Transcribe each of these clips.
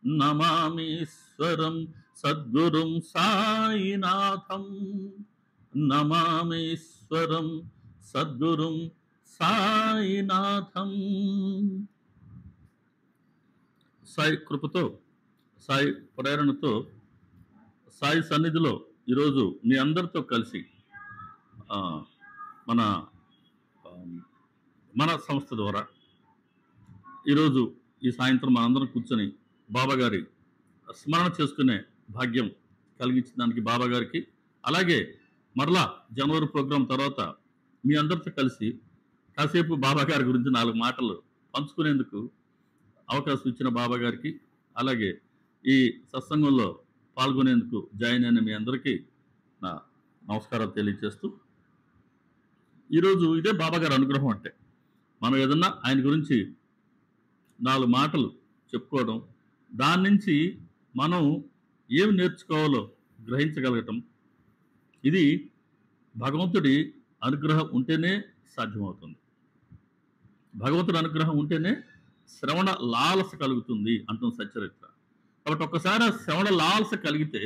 నమామీశ్వరం సద్గురుం సాయినాథం. నమామీశ్వరం సద్గురుం సాయినాథం. సాయి కృపతో, సాయి ప్రేరణతో, సాయి సన్నిధిలో ఈరోజు మీ అందరితో కలిసి మన మన సంస్థ ద్వారా ఈరోజు ఈ సాయంత్రం మనందరం కూర్చొని బాబాగారి స్మరణ చేసుకునే భాగ్యం కలిగించిన దానికి బాబాగారికి, అలాగే మరలా జనవరి ప్రోగ్రాం తర్వాత మీ అందరితో కలిసి కాసేపు బాబాగారి గురించి 4 మాటలు పంచుకునేందుకు అవకాశం ఇచ్చిన బాబాగారికి, అలాగే ఈ సత్సంగంలో పాల్గొనేందుకు జాయిన్ అయిన మీ అందరికీ నా నమస్కారాలు తెలియజేస్తూ, ఈరోజు ఇదే బాబాగారి అనుగ్రహం అంటే మనం ఏదన్నా ఆయన గురించి 4 మాటలు చెప్పుకోవడం, దాని నుంచి మనం ఏమి నేర్చుకోవాలో గ్రహించగలగటం, ఇది భగవంతుడి అనుగ్రహం ఉంటేనే సాధ్యమవుతుంది. భగవంతుడి అనుగ్రహం ఉంటేనే శ్రవణ లాలస కలుగుతుంది అంటుంది సచ్చరిత్ర. కాబట్టి ఒక్కసారి ఆ శ్రవణ లాలస కలిగితే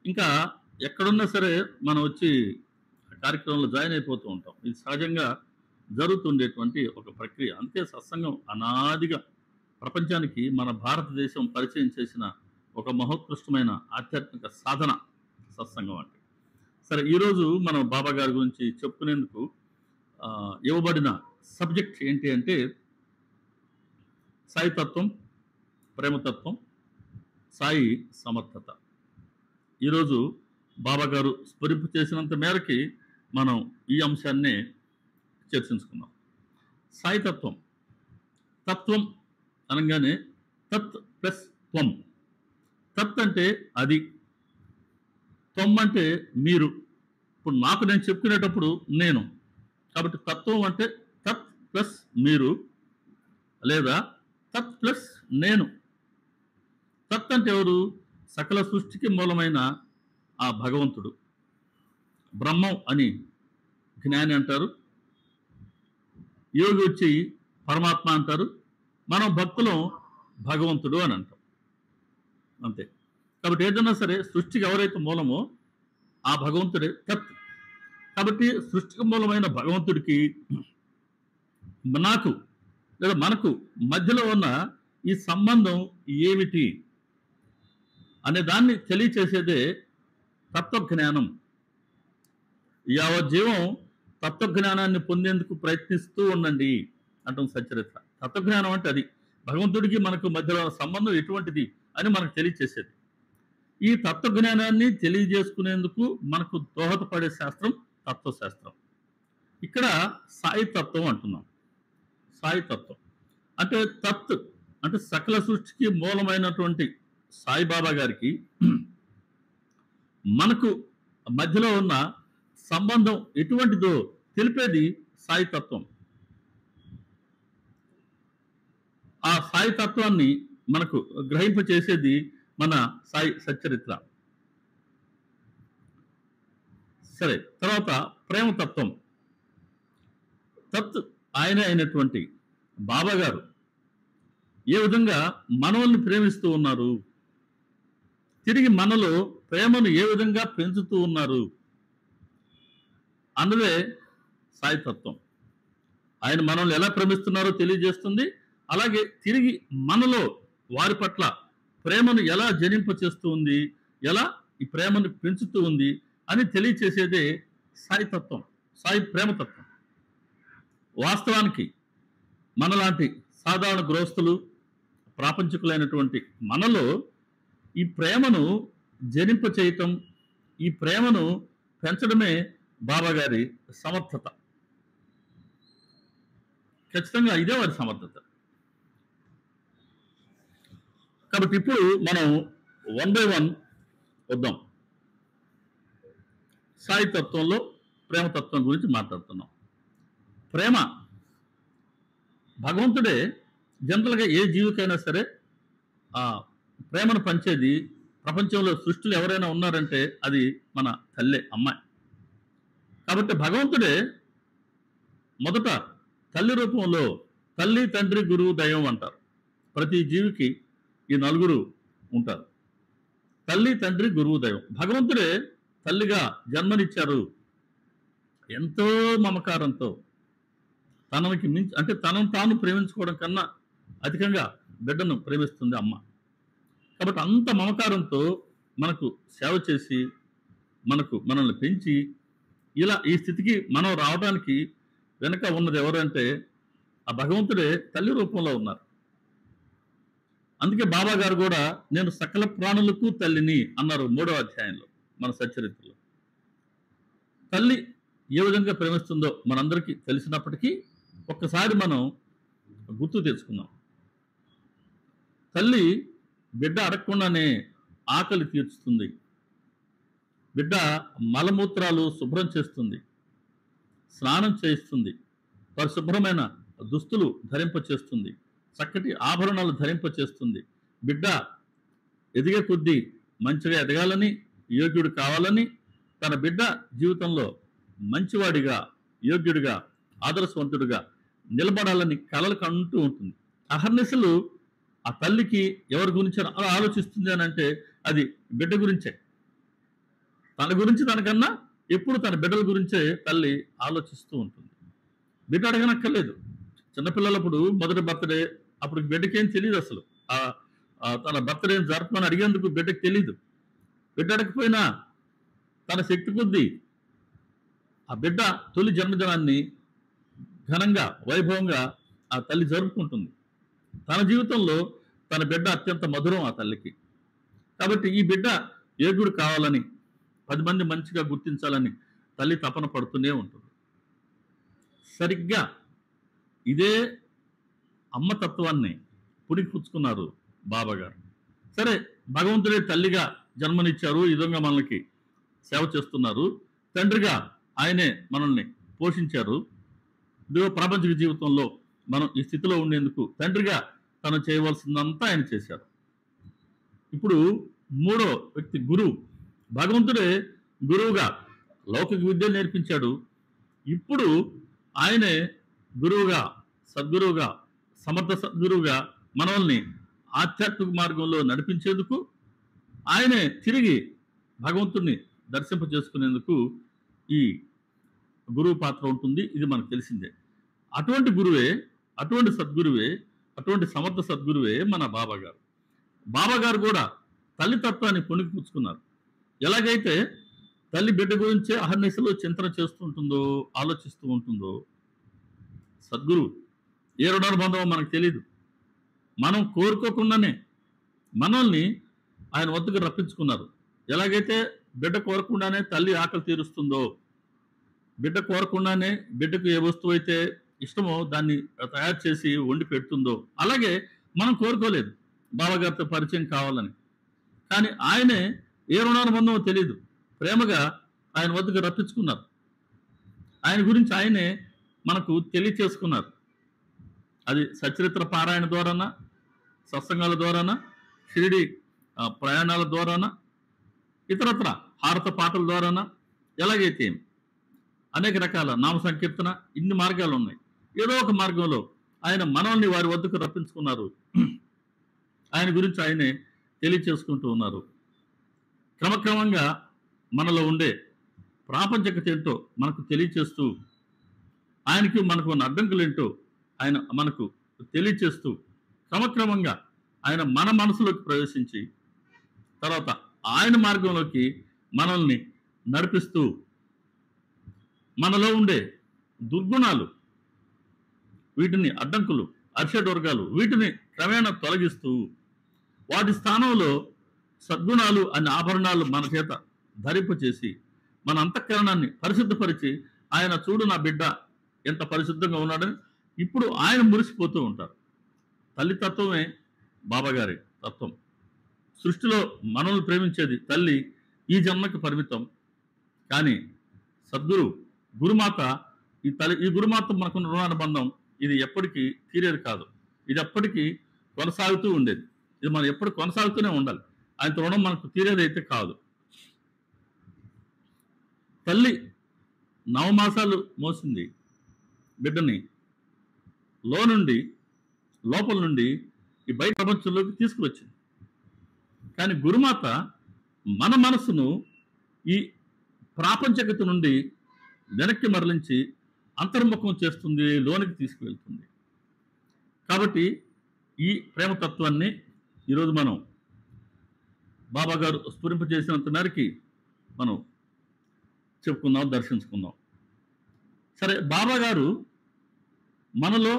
ఇంకా ఎక్కడున్నా సరే మనం వచ్చి కార్యక్రమంలో జాయిన్ అయిపోతూ ఉంటాం. ఇది సహజంగా జరుగుతుండేటువంటి ఒక ప్రక్రియ. అంతే సత్సంగం అనాదిగా ప్రపంచానికి మన భారతదేశం పరిచయం చేసిన ఒక మహోత్కృష్టమైన ఆధ్యాత్మిక సాధన సత్సంగం అంటే. సరే, ఈరోజు మనం బాబా గారి గురించి చెప్పుకునేందుకు ఇవ్వబడిన సబ్జెక్ట్ ఏంటి అంటే సాయి తత్వం, ప్రేమతత్వం, సాయి సమర్థత. ఈరోజు బాబా గారు స్ఫురింపు చేసినంత మేరకి మనం ఈ అంశాన్నే చర్చించుకుందాం. సాయి తత్వం. తత్వం అనగానే తత్ ప్లస్ త్వం. తత్ అంటే అది, త్వం అంటే మీరు. ఇప్పుడు నాకు నేను చెప్పుకునేటప్పుడు నేను, కాబట్టి తత్వం అంటే తత్ ప్లస్ మీరు, లేదా తత్ ప్లస్ నేను. తత్ అంటే ఎవరు? సకల సృష్టికి మూలమైన ఆ భగవంతుడు. బ్రహ్మం అని జ్ఞాని అంటారు, యోగి వచ్చి పరమాత్మ అంటారు, మనం భక్తులం భగవంతుడు అని అంటాం. అంతే. కాబట్టి ఏదైనా సరే సృష్టికి ఎవరైతే మూలమో ఆ భగవంతుడే తత్. కాబట్టి సృష్టికి మూలమైన భగవంతుడికి నాకు లేదా మనకు మధ్యలో ఉన్న ఈ సంబంధం ఏమిటి అనే దాన్ని తెలియచేసేదే తత్వజ్ఞానం. యావజ్జీవం తత్వజ్ఞానాన్ని పొందేందుకు ప్రయత్నిస్తూ ఉండండి అంటుంది సచ్చరిత్ర. తత్వజ్ఞానం అంటే అది భగవంతుడికి మనకు మధ్యలో సంబంధం ఎటువంటిది అని మనకు తెలియచేసేది. ఈ తత్వజ్ఞానాన్ని తెలియజేసుకునేందుకు మనకు దోహదపడే శాస్త్రం తత్వశాస్త్రం. ఇక్కడ సాయి తత్వం అంటున్నాం. సాయి తత్వం అంటే తత్ అంటే సకల సృష్టికి మూలమైనటువంటి సాయిబాబా గారికి మనకు మధ్యలో ఉన్న సంబంధం ఎటువంటిదో తెలిపేది సాయి తత్వం. ఆ సాయి తత్వాన్ని మనకు గ్రహింప చేసేది మన సాయి సచ్చరిత్ర. సరే, తర్వాత ప్రేమతత్వం. తత్ ఆయనే అయినటువంటి బాబా గారు ఏ విధంగా మనల్ని ప్రేమిస్తూ ఉన్నారు, తిరిగి మనలో ప్రేమను ఏ విధంగా పెంచుతూ ఉన్నారు అన్నదే సాయి తత్వం. ఆయన మనల్ని ఎలా ప్రేమిస్తున్నారో తెలియజేస్తుంది, అలాగే తిరిగి మనలో వారి పట్ల ప్రేమను ఎలా జనింప చేస్తూ ఉంది, ఎలా ఈ ప్రేమను పెంచుతూ ఉంది అని తెలియచేసేదే సాయి తత్వం, సాయి ప్రేమతత్వం. వాస్తవానికి మనలాంటి సాధారణ గృహస్థులు, ప్రాపంచికులైనటువంటి మనలో ఈ ప్రేమను జనింప చేయటం, ఈ ప్రేమను పెంచడమే బాబా గారి సమర్థత. ఖచ్చితంగా ఇదే వారి సమర్థత. కాబట్టి ఇప్పుడు మనం 1 by 1 వద్దాం. సాయి తత్వంలో ప్రేమతత్వం గురించి మాట్లాడుతున్నాం. ప్రేమ భగవంతుడే జనరల్గా ఏ జీవికైనా సరే ఆ ప్రేమను పంచేది. ప్రపంచంలో సృష్టిలో ఎవరైనా ఉన్నారంటే అది మన తల్లే, అమ్మాయి. కాబట్టి భగవంతుడే మొదట తల్లి రూపంలో, తల్లి తండ్రి గురువు దైవం అంటారు. ప్రతి జీవికి ఈ నలుగురు ఉంటారు. తల్లి, తండ్రి, గురువు, దైవం. భగవంతుడే తల్లిగా జన్మనిచ్చారు. ఎంతో మమకారంతో తనకి మించి, అంటే తనను తాను ప్రేమించుకోవడం కన్నా అధికంగా బిడ్డను ప్రేమిస్తుంది అమ్మ. కాబట్టి అంత మమకారంతో మనకు సేవ చేసి మనల్ని పెంచి ఇలా ఈ స్థితికి మనం రావడానికి వెనక ఉన్నది ఎవరంటే ఆ భగవంతుడే తల్లి రూపంలో ఉన్నారు. అందుకే బాబా గారు కూడా నేను సకల ప్రాణులకు తల్లిని అన్నారు 3వ అధ్యాయంలో మన సచ్చరిత్రలో. తల్లి ఏ విధంగా ప్రేమిస్తుందో మనందరికీ తెలిసినప్పటికీ ఒక్కసారి మనం గుర్తు తెచ్చుకుందాం. తల్లి బిడ్డ అడగకుండానే ఆకలి తీర్చుతుంది. బిడ్డ మలమూత్రాలు శుభ్రం చేస్తుంది, స్నానం చేయిస్తుంది, పరిశుభ్రమైన దుస్తులు ధరింపచేస్తుంది, చక్కటి ఆభరణాలు ధరింపచేస్తుంది. బిడ్డ ఎదిగే కొద్దీ మంచిగా ఎదగాలని, యోగ్యుడు కావాలని, తన బిడ్డ జీవితంలో మంచివాడిగా, యోగ్యుడిగా, ఆదర్శవంతుడిగా నిలబడాలని కలలు కంటూ ఉంటుంది. అహర్నిశలు ఆ తల్లికి ఎవరి గురించి ఆలోచిస్తుంది అని అంటే అది బిడ్డ గురించే. తన గురించి తనకన్నా ఎప్పుడు తన బిడ్డల గురించే తల్లి ఆలోచిస్తూ ఉంటుంది. బిడ్డ అడగనక్కర్లేదు. చిన్నపిల్లలప్పుడు మొదటి బర్త్డే అప్పుడు బిడ్డకేం తెలియదు అసలు. తన బర్త్డే జరపమని అడిగేందుకు బిడ్డకి తెలియదు. బిడ్డ అడగకపోయినా తన శక్తి కొద్దీ ఆ బిడ్డ తొలి జన్మదినాన్ని ఘనంగా, వైభవంగా ఆ తల్లి జరుపుకుంటుంది. తన జీవితంలో తన బిడ్డ అత్యంత మధురం ఆ తల్లికి. కాబట్టి ఈ బిడ్డ యోగ్యుడు కావాలని, 10 మంది మంచిగా గుర్తించాలని తల్లి తపన పడుతూనే ఉంటుంది. సరిగ్గా ఇదే అమ్మ తత్వాన్ని పుణికిపుచ్చుకున్నారు బాబా గారు. సరే, భగవంతుడే తల్లిగా జన్మనిచ్చారు, ఈ విధంగా మనకి సేవ చేస్తున్నారు. తండ్రిగా ఆయనే మనల్ని పోషించారు. ఇదిగో ప్రాపంచిక జీవితంలో మనం ఈ స్థితిలో ఉండేందుకు తండ్రిగా తను చేయవలసిందంతా ఆయన చేశారు. ఇప్పుడు 3వ వ్యక్తి గురువు. భగవంతుడే గురువుగా లౌకిక విద్య నేర్పించాడు. ఇప్పుడు ఆయనే గురువుగా, సద్గురువుగా, సమర్థ సద్గురువుగా మనల్ని ఆధ్యాత్మిక మార్గంలో నడిపించేందుకు ఆయనే తిరిగి భగవంతుడిని దర్శింప చేసుకునేందుకు ఈ గురువు పాత్ర ఉంటుంది. ఇది మనకు తెలిసిందే. అటువంటి గురువే, అటువంటి సద్గురువే, అటువంటి సమర్థ సద్గురువే మన బాబా గారు. బాబా గారు కూడా తల్లితత్వాన్ని పుణికిపుచ్చుకున్నారు. ఎలాగైతే తల్లి బిడ్డ గురించే అహర్నిశలో చింతన చేస్తూ ఉంటుందో, ఆలోచిస్తూ ఉంటుందో, సద్గురువు ఏ రుణానుబంధమో మనకు తెలియదు. మనం కోరుకోకుండానే మనల్ని ఆయన వద్దకు రప్పించుకున్నారు. ఎలాగైతే బిడ్డ కోరకుండానే తల్లి ఆకలి తీరుస్తుందో, బిడ్డ కోరకుండానే బిడ్డకు ఏ వస్తువు అయితే ఇష్టమో దాన్ని తయారు చేసి వండి పెడుతుందో, అలాగే మనం కోరుకోలేదు బాబాగారితో పరిచయం కావాలని. కానీ ఆయనే ఏ రుణానుబంధమో తెలియదు, ప్రేమగా ఆయన వద్దకు రప్పించుకున్నారు. ఆయన గురించి ఆయనే మనకు తెలియచేసుకున్నారు. అది సచరిత్ర పారాయణ ద్వారానా, సత్సంగాల ద్వారానా, షిరిడి ప్రయాణాల ద్వారానా, ఇతరత్ర హారత పాటల ద్వారానా, ఎలాగైతే అనేక రకాల నామ సంకీర్తన, ఇన్ని మార్గాలు ఉన్నాయి. ఏదో ఒక మార్గంలో ఆయన మనల్ని వారి వద్దకు రప్పించుకున్నారు. ఆయన గురించి ఆయనే తెలియచేసుకుంటూ ఉన్నారు. క్రమక్రమంగా మనలో ఉండే ప్రాపంచికత ఏంటో మనకు తెలియచేస్తూ, ఆయనకి మనకు ఉన్న అడ్డంకులు ఏంటో ఆయన మనకు తెలియచేస్తూ, క్రమక్రమంగా ఆయన మన మనసులోకి ప్రవేశించి తర్వాత ఆయన మార్గంలోకి మనల్ని నడిపిస్తూ, మనలో ఉండే దుర్గుణాలు, వీటిని అడ్డంకులు, అర్షడ్వర్గాలు, వీటిని క్రమేణా తొలగిస్తూ వాటి స్థానంలో సద్గుణాలు అనే ఆభరణాలు మన చేత ధరింపచేసి మన అంతఃకరణాన్ని పరిశుద్ధపరిచి, ఆయన చూడు నా బిడ్డ ఎంత పరిశుద్ధంగా ఉన్నాడని ఇప్పుడు ఆయన మురిసిపోతూ ఉంటారు. తల్లితత్వమే బాబాగారి తత్వం. సృష్టిలో మనల్ని ప్రేమించేది తల్లి ఈ జన్మకి పరిమితం. కానీ సద్గురు, గురుమాత, ఈ గురుమాత మనకున్న రుణానుబంధం ఇది ఎప్పటికీ తీరేది కాదు. ఇది ఎప్పటికీ కొనసాగుతూ ఉండేది. ఇది మనం ఎప్పుడు కొనసాగుతూనే ఉండాలి. ఆయన రుణం మనకు తీరేది అయితే కాదు. తల్లి 9 మాసాలు మోసింది బిడ్డని, లోపల నుండి ఈ బయట ప్రపంచంలోకి తీసుకువచ్చింది. కానీ గురుమాత మన మనసును ఈ ప్రాపంచకత నుండి వెనక్కి మరలించి అంతర్ముఖం చేస్తుంది, లోనికి తీసుకువెళ్తుంది. కాబట్టి ఈ ప్రేమతత్వాన్ని ఈరోజు మనం బాబా గారు స్ఫురింపజేసినంత మేరకి మనం చెప్పుకుందాం, దర్శించుకుందాం. సరే, బాబా గారు మనలో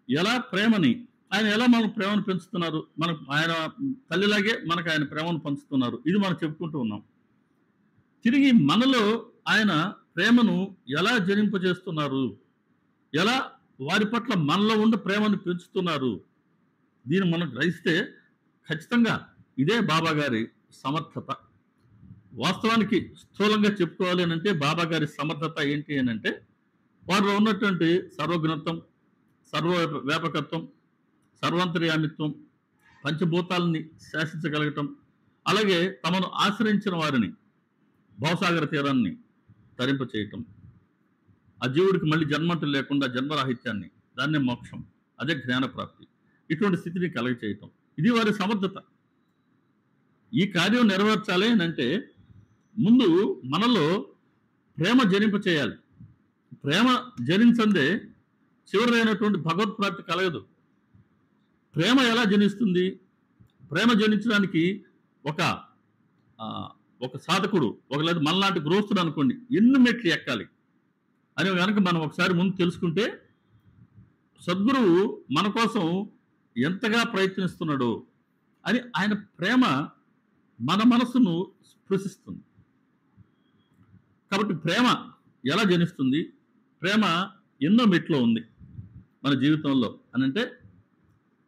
ఎలా ప్రేమని, ఆయన ఎలా మన ప్రేమను పెంచుతున్నారు, మనకు ఆయన తల్లిలాగే మనకు ఆయన ప్రేమను పంచుతున్నారు, ఇది మనం చెప్పుకుంటూ ఉన్నాం. తిరిగి మనలో ఆయన ప్రేమను ఎలా జనింపజేస్తున్నారు, ఎలా వారి పట్ల మనలో ఉండే ప్రేమను పెంచుతున్నారు, దీన్ని మనం గ్రహిస్తే ఖచ్చితంగా ఇదే బాబా గారి సమర్థత. వాస్తవానికి స్థూలంగా చెప్పుకోవాలి అని అంటే బాబా గారి సమర్థత ఏంటి అని అంటే, వారిలో ఉన్నటువంటి సర్వజ్ఞత్వం, సర్వవ్యాపకత్వం, సర్వాంతర్యామిత్వం, పంచభూతాలని శాసించగలగటం, అలాగే తమను ఆశ్రయించిన వారిని భవసాగర తీరాన్ని తరింప చేయటం, ఆ జీవుడికి మళ్ళీ జన్మంటూ లేకుండా జన్మరాహిత్యాన్ని, దాన్నే మోక్షం, అదే జ్ఞానప్రాప్తి, ఇటువంటి స్థితిని కలగ చేయటం, ఇది వారి సమర్థత. ఈ కార్యం నెరవేర్చాలి అని అంటే ముందు మనలో ప్రేమ జనింప చేయాలి. ప్రేమ జనించందే చివరైనటువంటి భగవత్ప్రాప్తి కలగదు. ప్రేమ ఎలా జనిస్తుంది? ప్రేమ జనించడానికి ఒక సాధకుడు, లేదా మనలాంటి గృహస్థుడు అనుకోండి, ఎన్ని మెట్లు ఎక్కాలి అని కనుక మనం ఒకసారి ముందు తెలుసుకుంటే, సద్గురువు మన కోసం ఎంతగా ప్రయత్నిస్తున్నాడో అని ఆయన ప్రేమ మన మనసును స్పృశిస్తుంది. కాబట్టి ప్రేమ ఎలా జనిస్తుంది? ప్రేమ ఎన్నో మెట్లో ఉంది మన జీవితంలో అని అంటే,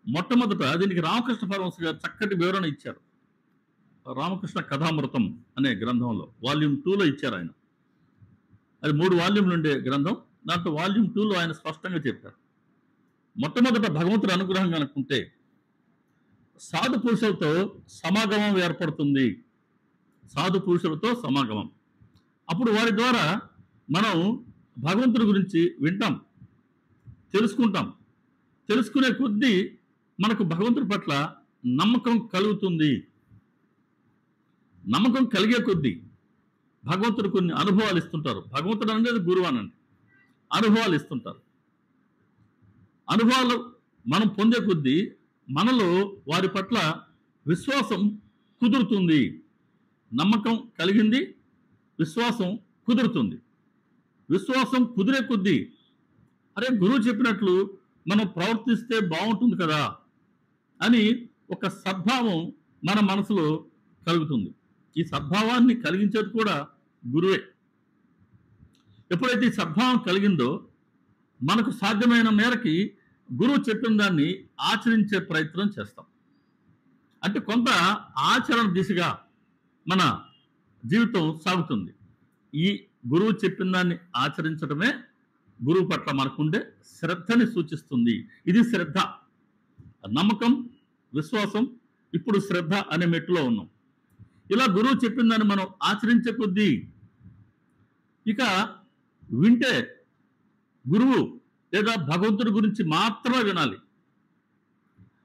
మొట్టమొదట దీనికి రామకృష్ణ పరమహంస గారు చక్కటి వివరణ ఇచ్చారు. రామకృష్ణ కథామృతం అనే గ్రంథంలో వాల్యూమ్ 2లో ఇచ్చారు ఆయన. అది 3 వాల్యూమ్లు ఉండే గ్రంథం. దాంట్లో వాల్యూమ్ 2లో ఆయన స్పష్టంగా చెప్పారు. మొట్టమొదట భగవంతుడి అనుగ్రహం కనుక్కుంటే సాధు పురుషులతో సమాగమం ఏర్పడుతుంది. సాధు పురుషులతో సమాగమం. అప్పుడు వారి ద్వారా మనం భగవంతుడి గురించి వింటాం, తెలుసుకుంటాం. తెలుసుకునే కొద్దీ మనకు భగవంతుడి పట్ల నమ్మకం కలుగుతుంది. నమ్మకం కలిగే కొద్దీ భగవంతుడు కొన్ని అనుభవాలు ఇస్తుంటారు. భగవంతుడు అనేది గురువు అనండి, అనుభవాలు ఇస్తుంటారు. అనుభవాలు మనం పొందే కొద్దీ మనలో వారి పట్ల విశ్వాసం కుదురుతుంది. నమ్మకం కలిగింది, విశ్వాసం కుదురుతుంది. విశ్వాసం కుదిరే కొద్దీ అరే గురువు చెప్పినట్లు మనం ప్రవర్తిస్తే బాగుంటుంది కదా అని ఒక సద్భావం మన మనసులో కలుగుతుంది. ఈ సద్భావాన్ని కలిగించేది కూడా గురువే. ఎప్పుడైతే ఈ సద్భావం కలిగిందో మనకు సాధ్యమైన మేరకి గురువు చెప్పిన దాన్ని ఆచరించే ప్రయత్నం చేస్తాం. అంటే కొంత ఆచరణ దిశగా మన జీవితం సాగుతుంది. ఈ గురువు చెప్పిన దాన్ని ఆచరించడమే గురువు పట్ల మనకుండే శ్రద్ధని సూచిస్తుంది. ఇది శ్రద్ధ. నమ్మకం, విశ్వాసం, ఇప్పుడు శ్రద్ధ అనే మెట్టులో ఉన్నాం. ఇలా గురువు చెప్పిన దాన్ని మనం ఆచరించే కొద్దీ ఇక వింటే గురువు లేదా భగవంతుడి గురించి మాత్రమే వినాలి,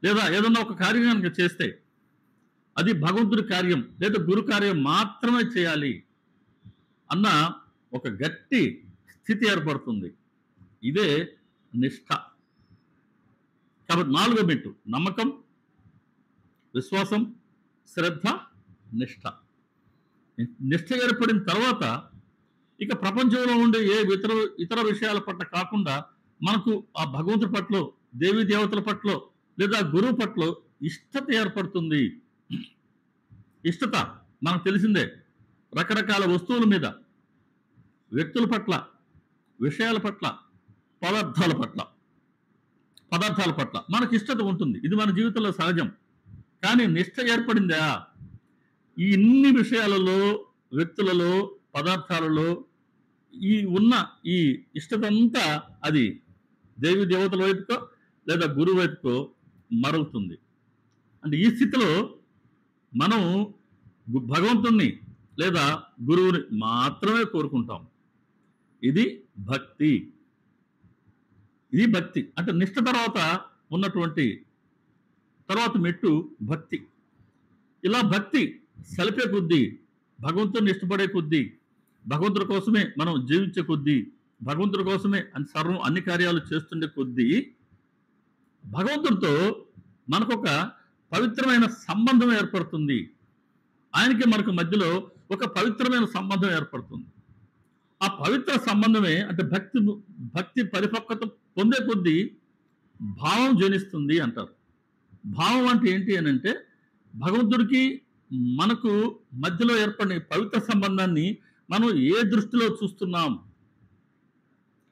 లేదా ఏదన్నా ఒక కార్యం కనుక చేస్తే అది భగవంతుడి కార్యం లేదా గురు కార్యం మాత్రమే చేయాలి అన్న ఒక గట్టి స్థితి ఏర్పడుతుంది. ఇదే నిష్ఠ. కాబట్టి 4వ మెట్టు నమ్మకం, విశ్వాసం, శ్రద్ధ, నిష్ఠ. నిష్ఠ ఏర్పడిన తర్వాత ఇక ప్రపంచంలో ఉండే ఏ ఇతర విషయాల పట్ల కాకుండా మనకు ఆ భగవంతుడి పట్ల, దేవీ దేవతల పట్ల లేదా గురువు పట్ల ఇష్టత ఏర్పడుతుంది. ఇష్టత మనకు తెలిసిందే. రకరకాల వస్తువుల మీద, వ్యక్తుల పట్ల, విషయాల పట్ల, పదార్థాల పట్ల మనకు ఇష్టత ఉంటుంది. ఇది మన జీవితంలో సహజం. కానీ నిష్ఠ ఏర్పడిందా? ఈ ఇన్ని విషయాలలో, వ్యక్తులలో, పదార్థాలలో ఈ ఉన్న ఈ ఇష్టత అంతా అది దేవి దేవతల వైపుకో లేదా గురువు వైపుకో మరుగుతుంది. అంటే ఈ స్థితిలో మనం భగవంతుణ్ణి లేదా గురువుని మాత్రమే కోరుకుంటాం. ఇది భక్తి. ఇది భక్తి. అంటే నిష్ఠ తర్వాత ఉన్నటువంటి తర్వాత మెట్టు భక్తి. ఇలా భక్తి సలిపే కొద్దీ, భగవంతుని ఇష్టపడే కొద్దీ, భగవంతుడి కోసమే మనం జీవించే కొద్దీ, భగవంతుడి కోసమే అన్ని కార్యాలు చేస్తుండే కొద్దీ భగవంతుడితో మనకొక పవిత్రమైన సంబంధం ఏర్పడుతుంది. ఆయనకి మనకు మధ్యలో ఒక పవిత్రమైన సంబంధం ఏర్పడుతుంది. ఆ పవిత్ర సంబంధమే అంటే భక్తి పరిపక్వత పొందే కొద్దీ భావం జనిస్తుంది అంటారు. భావం అంటే ఏంటి అని అంటే భగవంతుడికి మనకు మధ్యలో ఏర్పడిన పవిత్ర సంబంధాన్ని మనం ఏ దృష్టిలో చూస్తున్నాం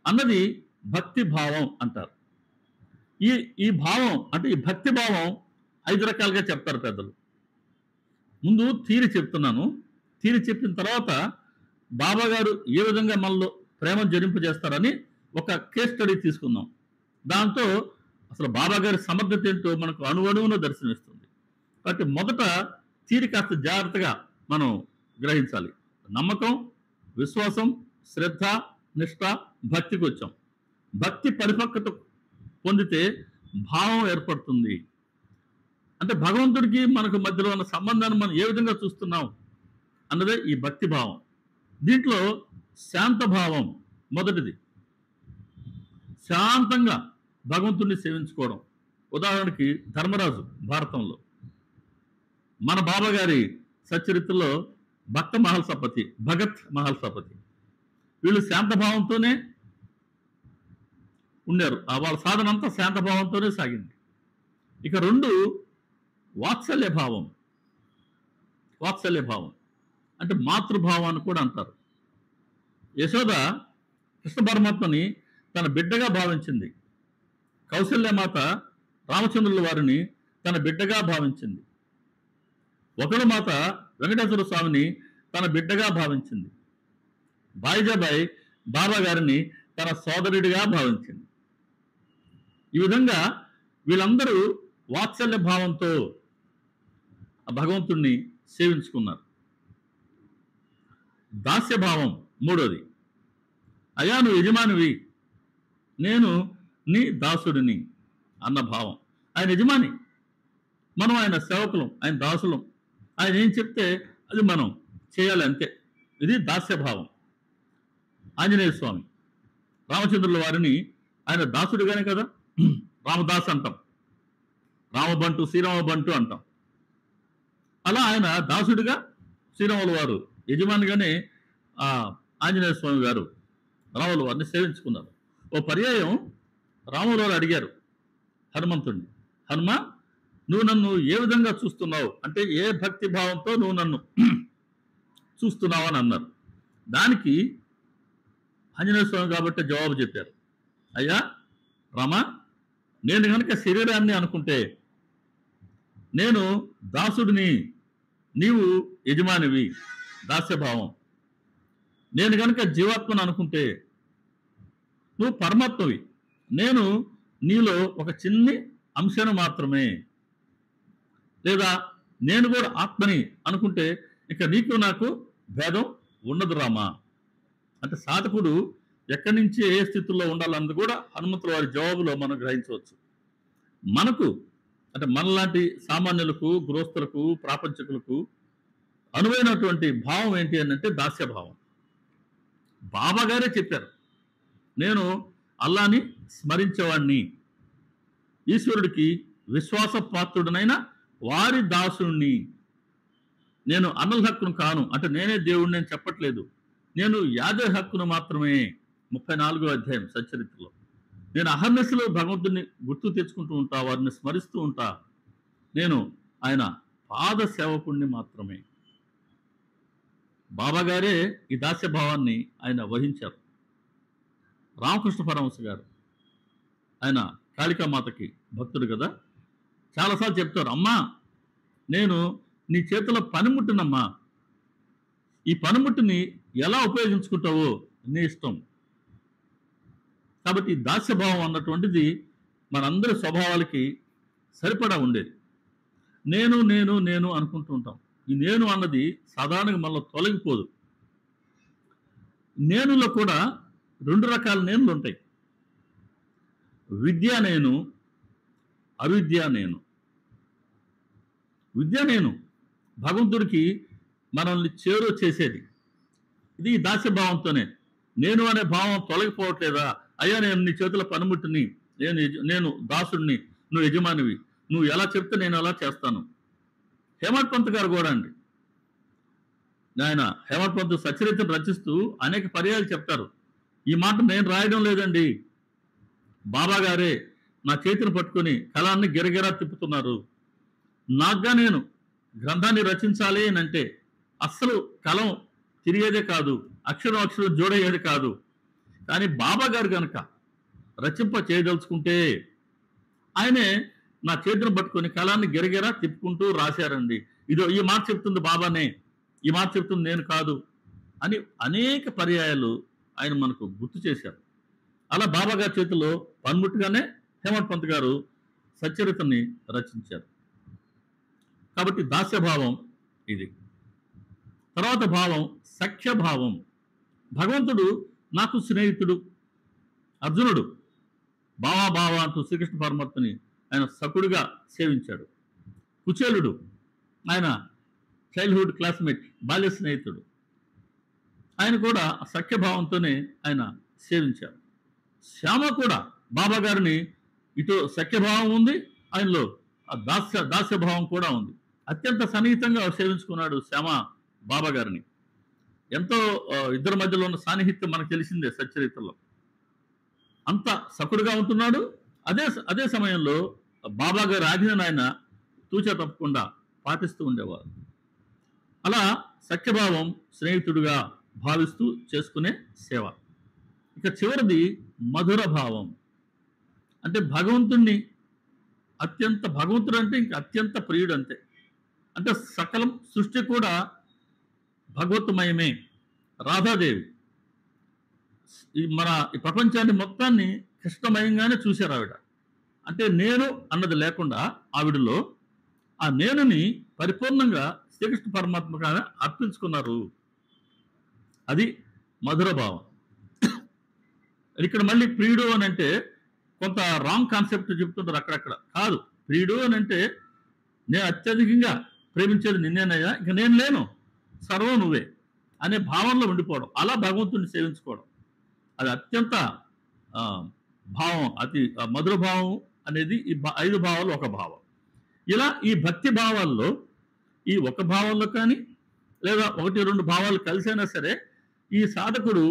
అన్నది భక్తి భావం అంటారు. ఈ భావం అంటే ఈ భక్తి భావం 5 రకాలుగా చెప్తారు పెద్దలు. ముందు థియరీ చెప్తున్నాను. థియరీ చెప్పిన తర్వాత బాబా గారు ఏ విధంగా మనలో ప్రేమ జరింపజేస్తారని ఒక కేస్ స్టడీ తీసుకుందాం. దాంతో అసలు బాబా గారి సమర్థత ఏంటో మనకు అణువణువున దర్శనమిస్తుంది. కాబట్టి మొదట థియరీ కాస్త జాగ్రత్తగా మనం గ్రహించాలి. నమ్మకం, విశ్వాసం, శ్రద్ధ, నిష్ఠ, భక్తికి వచ్చాం. భక్తి పరిపక్వత పొందితే భావం ఏర్పడుతుంది. అంటే భగవంతుడికి మనకు మధ్యలో ఉన్న సంబంధాన్ని మనం ఏ విధంగా చూస్తున్నాం అన్నదే ఈ భక్తి భావం. దీంట్లో శాంత భావం మొదటిది. శాంతంగా భగవంతుడిని సేవించుకోవడం. ఉదాహరణకి ధర్మరాజు భారతంలో, మన బాబా గారి సచరిత్రలో భగత్ మహల్సపతి వీళ్ళు శాంతభావంతోనే ఉన్నారు. వాళ్ళ సాధన అంతా శాంతభావంతోనే సాగింది. ఇక 2 వాత్సల్య భావం అంటే మాతృభావం అని కూడా అంటారు. యశోద కృష్ణ పరమాత్మని తన బిడ్డగా భావించింది. కౌసల్యమాత రామచంద్రుల వారిని తన బిడ్డగా భావించింది. ఒకడు మాత వెంకటేశ్వర స్వామిని తన బిడ్డగా భావించింది. బాయిజాబాయి బాబా గారిని తన సోదరుడిగా భావించింది. ఈ విధంగా వీళ్ళందరూ వాత్సల్య భావంతో భగవంతుణ్ణి సేవించుకున్నారు. దాస్యభావం మూడోది. అయ్యా నువ్వు యజమానివి, నేను నీ దాసుడిని అన్న భావం. ఆయన యజమాని, మనం ఆయన సేవకులం, ఆయన దాసులం. ఆయన ఏం చెప్తే అది మనం చేయాలి అంతే. ఇది దాస్యభావం. ఆంజనేయ స్వామి రామచంద్రుల వారిని ఆయన దాసుడిగానే కదా రామదాస్ అంటాం, రామబంటు, శ్రీరామబంటు అంటాం. అలా ఆయన దాసుడిగా శ్రీరాముల వారు యజమానిగానే ఆంజనేయ స్వామి గారు రాముల వారిని సేవించుకున్నారు. ఓ పర్యాయం రాముల వారు అడిగారు హనుమంతుడిని, హనుమ నువ్వు నన్ను ఏ విధంగా చూస్తున్నావు అంటే ఏ భక్తి భావంతో నువ్వు నన్ను చూస్తున్నావు అని అన్నారు. దానికి ఆంజనేయ స్వామి కాబట్టి జవాబు చెప్పారు, అయ్యా రామ, నేను కనుక శరీరాన్ని అనుకుంటే నేను దాసుడిని, నీవు యజమానివి, దాస్యభావం. నేను కనుక జీవాత్మను అనుకుంటే నువ్వు పరమాత్మవి, నేను నీలో ఒక చిన్ని అంశను మాత్రమే. లేదా నేను కూడా ఆత్మని అనుకుంటే ఇక నీకు నాకు భేదం ఉండదు రామా. అంటే సాధకుడు ఎక్కడి నుంచి ఏ స్థితిలో ఉండాలన్నది కూడా హనుమంతుల వారి జవాబులో మనం గ్రహించవచ్చు. మనకు అంటే మనలాంటి సామాన్యులకు, గృహస్థులకు, ప్రాపంచికులకు అనువైనటువంటి భావం ఏంటి అని అంటే దాస్యభావం. బాబా గారే చెప్పారు, నేను అల్లాని స్మరించేవాడిని, ఈశ్వరుడికి విశ్వాసపాత్రుడనైన వారి దాసుణ్ణి, నేను అన్నల హక్కును కాను. అంటే నేనే దేవుడిని అని చెప్పట్లేదు, నేను యాదవ హక్కును మాత్రమే. 34వ అధ్యాయం సచ్చరిత్రలో నేను అహర్నిశలో భగవంతుడిని గుర్తు తెచ్చుకుంటూ ఉంటా, వారిని స్మరిస్తూ ఉంటా. నేను ఆయన పాద సేవకుణ్ణి మాత్రమే. బాబా గారే ఈ దాస్యభావాన్ని ఆయన వహించారు. రామకృష్ణ పరమహంస గారు ఆయన కాళికామాతకి భక్తుడు కదా, చాలాసార్లు చెప్తారు, అమ్మా నేను నీ చేతిలో పనిముట్టునమ్మా, ఈ పనిముట్టుని ఎలా ఉపయోగించుకుంటావో నీ ఇష్టం. కాబట్టి ఈ దాస్యభావం అన్నటువంటిది మనందరి స్వభావాలకి సరిపడా ఉండేది. నేను నేను నేను అనుకుంటూ ఉంటాం. ఈ నేను అన్నది సాధారణంగా మనలో తొలగిపోదు. నేనులో కూడా 2 రకాల నేనులు ఉంటాయి. విద్య నేను, అవిద్య నేను. విద్య నేను భగవంతుడికి మనల్ని చేరువ చేసేది. ఇది దాస్యభావంతోనే. నేను అనే భావం తొలగిపోవట్లేదా? అయ్యా, నేను నీ చేతుల పనిముట్టిని, నేను దాసుడిని, నువ్వు యజమానివి, నువ్వు ఎలా చెప్తే నేను అలా చేస్తాను. హేమడ్ పంత్ గారు కూడా అండి, ఆయన హేమడ్ పంత్ సచరిత్రను రచిస్తూ అనేక పర్యాలు చెప్తారు. ఈ మాట నేను రాయడం లేదండి, బాబా గారే నా చేతిని పట్టుకొని కళాన్ని గిరగిరా తిప్పుతున్నారు. నాకుగా నేను గ్రంథాన్ని రచించాలి అని అంటే అస్సలు కలం తిరిగేదే కాదు, అక్షరం అక్షరం జోడయ్యేది కాదు. కానీ బాబా గారు కనుక రచింప చేయదలుచుకుంటే ఆయనే నా చేతిని పట్టుకొని కళాన్ని గిరగిరా తిప్పుకుంటూ రాశారండి. ఈ మాట చెప్తుంది బాబానే, ఈ మాట చెప్తుంది నేను కాదు అని అనేక పర్యాయాలు ఆయన మనకు గుర్తు చేశారు. అలా బాబా గారి చేతిలో పన్ముట్టుగానే హేమడ్ పంత్ గారు సచ్చరితని రచించారు. కాబట్టి దాస్యభావం ఇది. తర్వాత భావం సఖ్యభావం. భగవంతుడు నాకు స్నేహితుడు. అర్జునుడు బావా బావా అంటూ శ్రీకృష్ణ పరమాత్మని ఆయన సఖుడుగా సేవించాడు. కుచేలుడు ఆయన చైల్డ్హుడ్ క్లాస్మేట్, బాల్య స్నేహితుడు. ఆయన కూడా సఖ్యభావంతోనే ఆయన సేవించారు. శ్యామ కూడా బాబా గారిని ఇటు సఖ్యభావం ఉంది, ఆయనలో దాస్యభావం కూడా ఉంది. అత్యంత సన్నిహితంగా సేవించుకున్నాడు శ్యామ బాబా గారిని. ఎంతో ఇద్దరి మధ్యలో ఉన్న సాన్నిహిత్యం మనకు తెలిసిందే సచ్చరిత్రలో. అంత సకుడుగా ఉంటున్నాడు. అదే సమయంలో బాబా గారి ఆజ్ఞను ఆయన తూచా తప్పకుండా పాటిస్తూ ఉండేవారు. అలా సఖ్యభావం స్నేహితుడిగా భావిస్తూ చేసుకునే సేవ. ఇక చివరిది మధుర భావం. అంటే భగవంతుడు అంటే ఇంకా అత్యంత ప్రియుడు అంతే. అంటే సకలం సృష్టి కూడా భగవత్మయమే. రాధాదేవి ఈ ప్రపంచాన్ని మొత్తాన్ని కృష్ణమయంగానే చూశారు ఆవిడ. అంటే నేను అన్నది లేకుండా ఆవిడలో ఆ నేనుని పరిపూర్ణంగా శ్రీకృష్ణ పరమాత్మగా అర్పించుకున్నారు. అది మధుర భావం. ఇక్కడ మళ్ళీ ప్రియుడు అని అంటే కొంత రాంగ్ కాన్సెప్ట్ చెప్తుంటారు అక్కడక్కడ. కాదు, ప్రియుడు అని అంటే నేను అత్యధికంగా ప్రేమించేది నిన్నేనయ్యా, ఇక నేను లేను, సర్వం నువ్వే అనే భావంలో ఉండిపోవడం, అలా భగవంతుడిని సేవించుకోవడం, అది అత్యంత భావం. అతి మధుర భావం అనేది ఈ 5 భావాలు ఒక భావం. ఇలా ఈ భక్తి భావాల్లో ఈ ఒక భావంలో కానీ లేదా 1-2 భావాలు కలిసైనా సరే ఈ సాధకుడు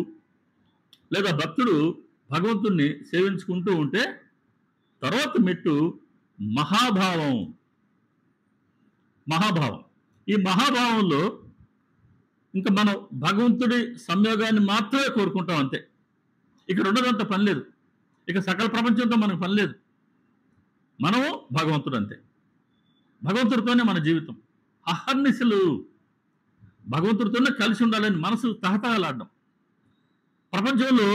లేదా భక్తుడు భగవంతుణ్ణి సేవించుకుంటూ ఉంటే తర్వాత మెట్టు మహాభావం. ఈ మహాభావంలో ఇంకా మనం భగవంతుడి సంయోగాన్ని మాత్రమే కోరుకుంటాం అంతే. ఇక్కడ ఉన్నదంత పని లేదు, ఇక సకల ప్రపంచంతో మనకు పని లేదు. మనము భగవంతుడు అంతే. భగవంతుడితోనే మన జీవితం. అహర్నిశలు భగవంతుడితోనే కలిసి ఉండాలని మనసు తహతహలాడడం. ప్రపంచంలో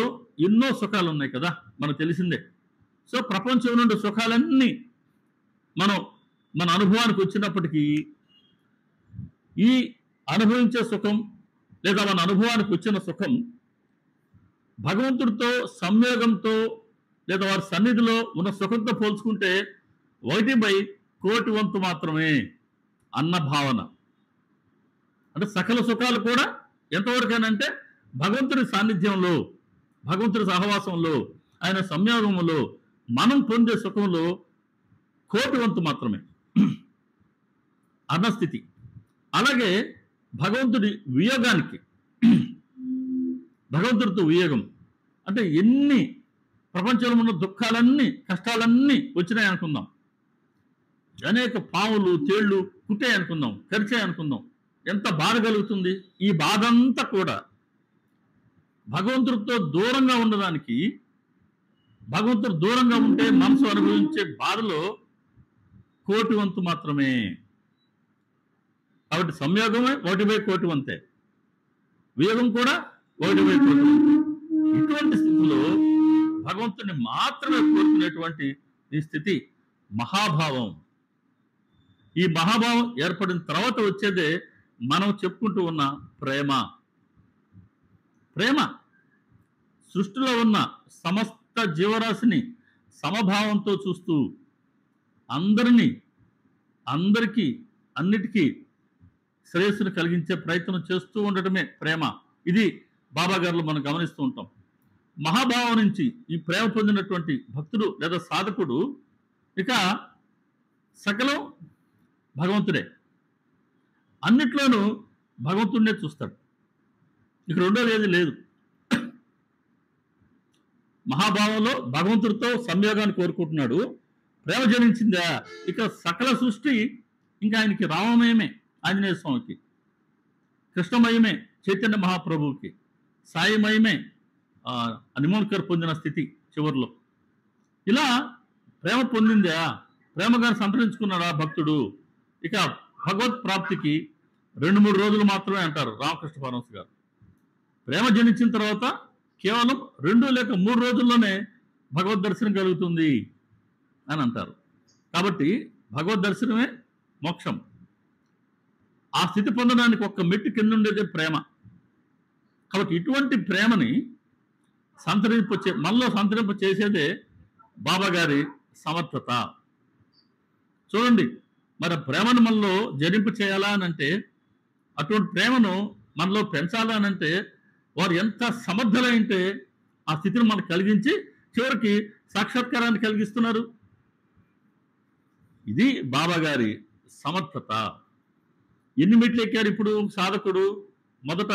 ఎన్నో సుఖాలు ఉన్నాయి కదా, మనకు తెలిసిందే. సో ప్రపంచం నుండి సుఖాలన్నీ మన అనుభవానికి వచ్చినప్పటికీ ఈ అనుభవించే సుఖం లేదా మన అనుభవానికి వచ్చిన సుఖం భగవంతుడితో సంయోగంతో లేదా వారి సన్నిధిలో ఉన్న సుఖంతో పోల్చుకుంటే 1/1,00,00,000 వంతు మాత్రమే అన్న భావన. అంటే సకల సుఖాలు కూడా ఎంతవరకేనంటే భగవంతుడి సాన్నిధ్యంలో, భగవంతుడి సహవాసంలో, ఆయన సంయోగంలో మనం పొందే సుఖంలో 1,00,00,000 వంతు మాత్రమే అన్నస్థితి. అలాగే భగవంతుడి వియోగానికి, భగవంతుడితో వియోగం అంటే ఎన్ని ప్రపంచంలో ఉన్న దుఃఖాలన్నీ కష్టాలన్నీ వచ్చినాయి అనుకుందాం, అనేక పాములు తేళ్లు కుట్టాయి అనుకుందాం, కరిచాయి అనుకుందాం, ఎంత బాధ కలుగుతుంది. ఈ బాధ అంతా కూడా భగవంతుడితో దూరంగా ఉండడానికి, భగవంతుడు దూరంగా ఉంటే మనసు అనుభవించే బాధలో 1,00,00,000 వంతు మాత్రమే. కాబట్టి సంయోగమే 1/1,00,00,000 వంతే, వియోగం కూడా 1/1,00,00,000 వంతే. ఇటువంటి స్థితిలో భగవంతుడిని మాత్రమే కోరుకునేటువంటి ఈ స్థితి మహాభావం. ఈ మహాభావం ఏర్పడిన తర్వాత వచ్చేదే మనం చెప్పుకుంటూ ఉన్న ప్రేమ. సృష్టిలో ఉన్న సమస్త జీవరాశిని సమభావంతో చూస్తూ అన్నిటికీ శ్రేయస్సును కలిగించే ప్రయత్నం చేస్తూ ఉండటమే ప్రేమ. ఇది బాబా గారిలో మనం గమనిస్తూ ఉంటాం. మహాభావం నుంచి ఈ ప్రేమ పొందినటువంటి భక్తుడు లేదా సాధకుడు ఇక సకలం భగవంతుడే, అన్నిట్లోనూ భగవంతుడినే చూస్తాడు. ఇక రెండోది ఏది లేదు. మహాభావంలో భగవంతుడితో సంయోగాన్ని కోరుకుంటున్నాడు. ప్రేమ జనించిందా, ఇక సకల సృష్టి ఇంకా ఆయనకి రామమయమే, ఆంజనేయ స్వామికి, కృష్ణమయమే చైతన్య మహాప్రభువుకి, సాయిమయమే నిమోల్కర్ పొందిన స్థితి చివరిలో. ఇలా ప్రేమ పొందిందా, ప్రేమగా సంతరించుకున్నాడా భక్తుడు, ఇక భగవత్ ప్రాప్తికి 2-3 రోజులు మాత్రమే అంటారు రామకృష్ణ పరమహంస గారు. ప్రేమ జనించిన తర్వాత కేవలం 2 లేక 3 రోజుల్లోనే భగవద్ దర్శనం కలుగుతుంది అని అంటారు. కాబట్టి భగవద్ దర్శనమే మోక్షం. ఆ స్థితి పొందడానికి ఒక్క మెట్టు కింద ఉండేదే ప్రేమ. కాబట్టి ఇటువంటి ప్రేమని మనలో సంతరింప చేసేదే బాబా గారి సమర్థత. చూడండి, మరి ప్రేమను మనలో జరింపు చేయాలా అని అంటే, అటువంటి ప్రేమను మనలో పెంచాలా అని అంటే, వారు ఎంత సమర్థులైంటే ఆ స్థితిని మనకు కలిగించి చివరికి సాక్షాత్కారాన్ని కలిగిస్తున్నారు. ఇది బాబా గారి సమర్థత. ఎన్ని మెట్లు ఎక్కారు ఇప్పుడు సాధకుడు? మొదట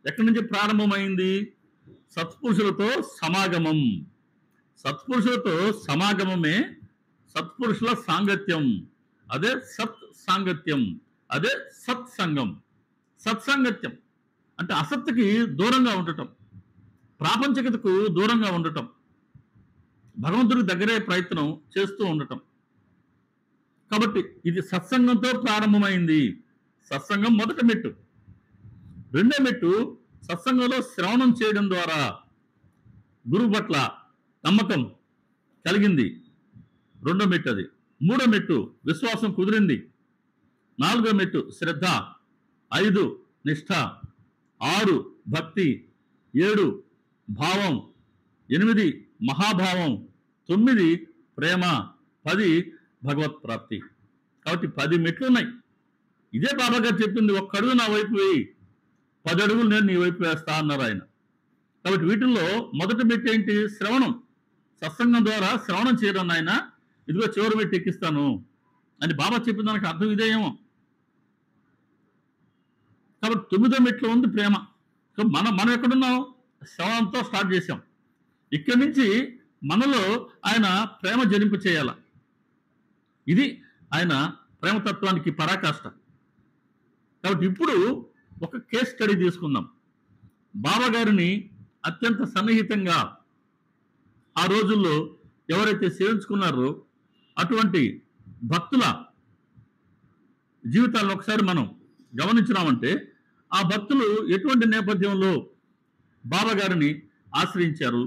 ఎక్కడి నుంచి ప్రారంభమైంది? సత్పురుషులతో సమాగమం. సత్పురుషులతో సమాగమమే సత్పురుషుల సాంగత్యం. అదే సత్ సాంగత్యం, అదే సత్సంగం. సత్సాంగత్యం అంటే అసత్తుకి దూరంగా ఉండటం, ప్రాపంచికతకు దూరంగా ఉండటం, భగవంతుడికి దగ్గరే ప్రయత్నం చేస్తూ ఉండటం. కాబట్టి ఇది సత్సంగంతో ప్రారంభమైంది. సత్సంగం మొదటి మెట్టు. రెండో మెట్టు సత్సంగంలో శ్రవణం చేయడం ద్వారా గురువు పట్ల నమ్మకం కలిగింది. రెండో మెట్టు అది. మూడో మెట్టు విశ్వాసం కుదిరింది. 4వ మెట్టు శ్రద్ధ. 5 నిష్ఠ. 6 భక్తి. 7 భావం. 8 మహాభావం. 9 ప్రేమ. 10 భగవత్ ప్రాప్తి. కాబట్టి 10 మెట్లు ఉన్నాయి. ఇదే బాబా గారు చెప్పింది, ఒక్క అడుగు నా వైపు వేయి, 10 అడుగులు నేను నీ వైపు వేస్తా అన్నారు ఆయన. కాబట్టి వీటిల్లో మొదటి మెట్టు ఏంటి? శ్రవణం. సత్సంగం ద్వారా శ్రవణం చేయడం. ఆయన ఇదిగో చివరి మెట్టు ఎక్కిస్తాను అని బాబా చెప్పిన దానికి అర్థం ఇదే ఏమో. కాబట్టి 9వ మెట్లో ఉంది ప్రేమ. సో మనం ఎక్కడున్నాం? శ్రవణంతో స్టార్ట్ చేశాం. ఇక్కడి నుంచి మనలో ఆయన ప్రేమ జరింపు చేయాల. ఇది ఆయన ప్రేమతత్వానికి పరాకాష్ట. కాబట్టి ఇప్పుడు ఒక కేస్ స్టడీ తీసుకుందాం. బాబా గారిని అత్యంత సన్నిహితంగా ఆ రోజుల్లో ఎవరైతే సేవించుకున్నారో అటువంటి భక్తుల జీవితాలను ఒకసారి మనం గమనించినామంటే, ఆ భక్తులు ఎటువంటి నేపథ్యంలో బాబా గారిని ఆశ్రయించారు,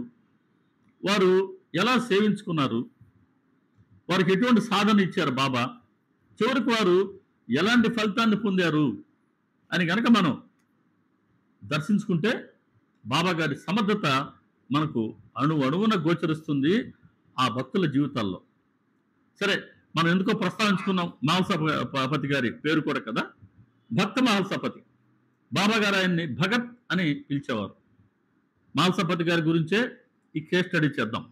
వారు ఎలా సేవించుకున్నారు, వారికి ఎటువంటి సాధన ఇచ్చారు బాబా, చివరికి వారు ఎలాంటి ఫలితాన్ని పొందారు అని కనుక మనం దర్శించుకుంటే బాబా గారి సమర్థత మనకు అణువణువున గోచరిస్తుంది ఆ భక్తుల జీవితాల్లో. సరే, మనం ఎందుకో ప్రస్తావించుకున్నాం, మహల్సాపతి గారి పేరు కూడా కదా, భక్త మహల్సాపతి. బాబా గారు ఆయన్ని భగత్ అని పిలిచేవారు. మహల్సాపతి గారి గురించే ఈ కేస్ స్టడీ చేద్దాం.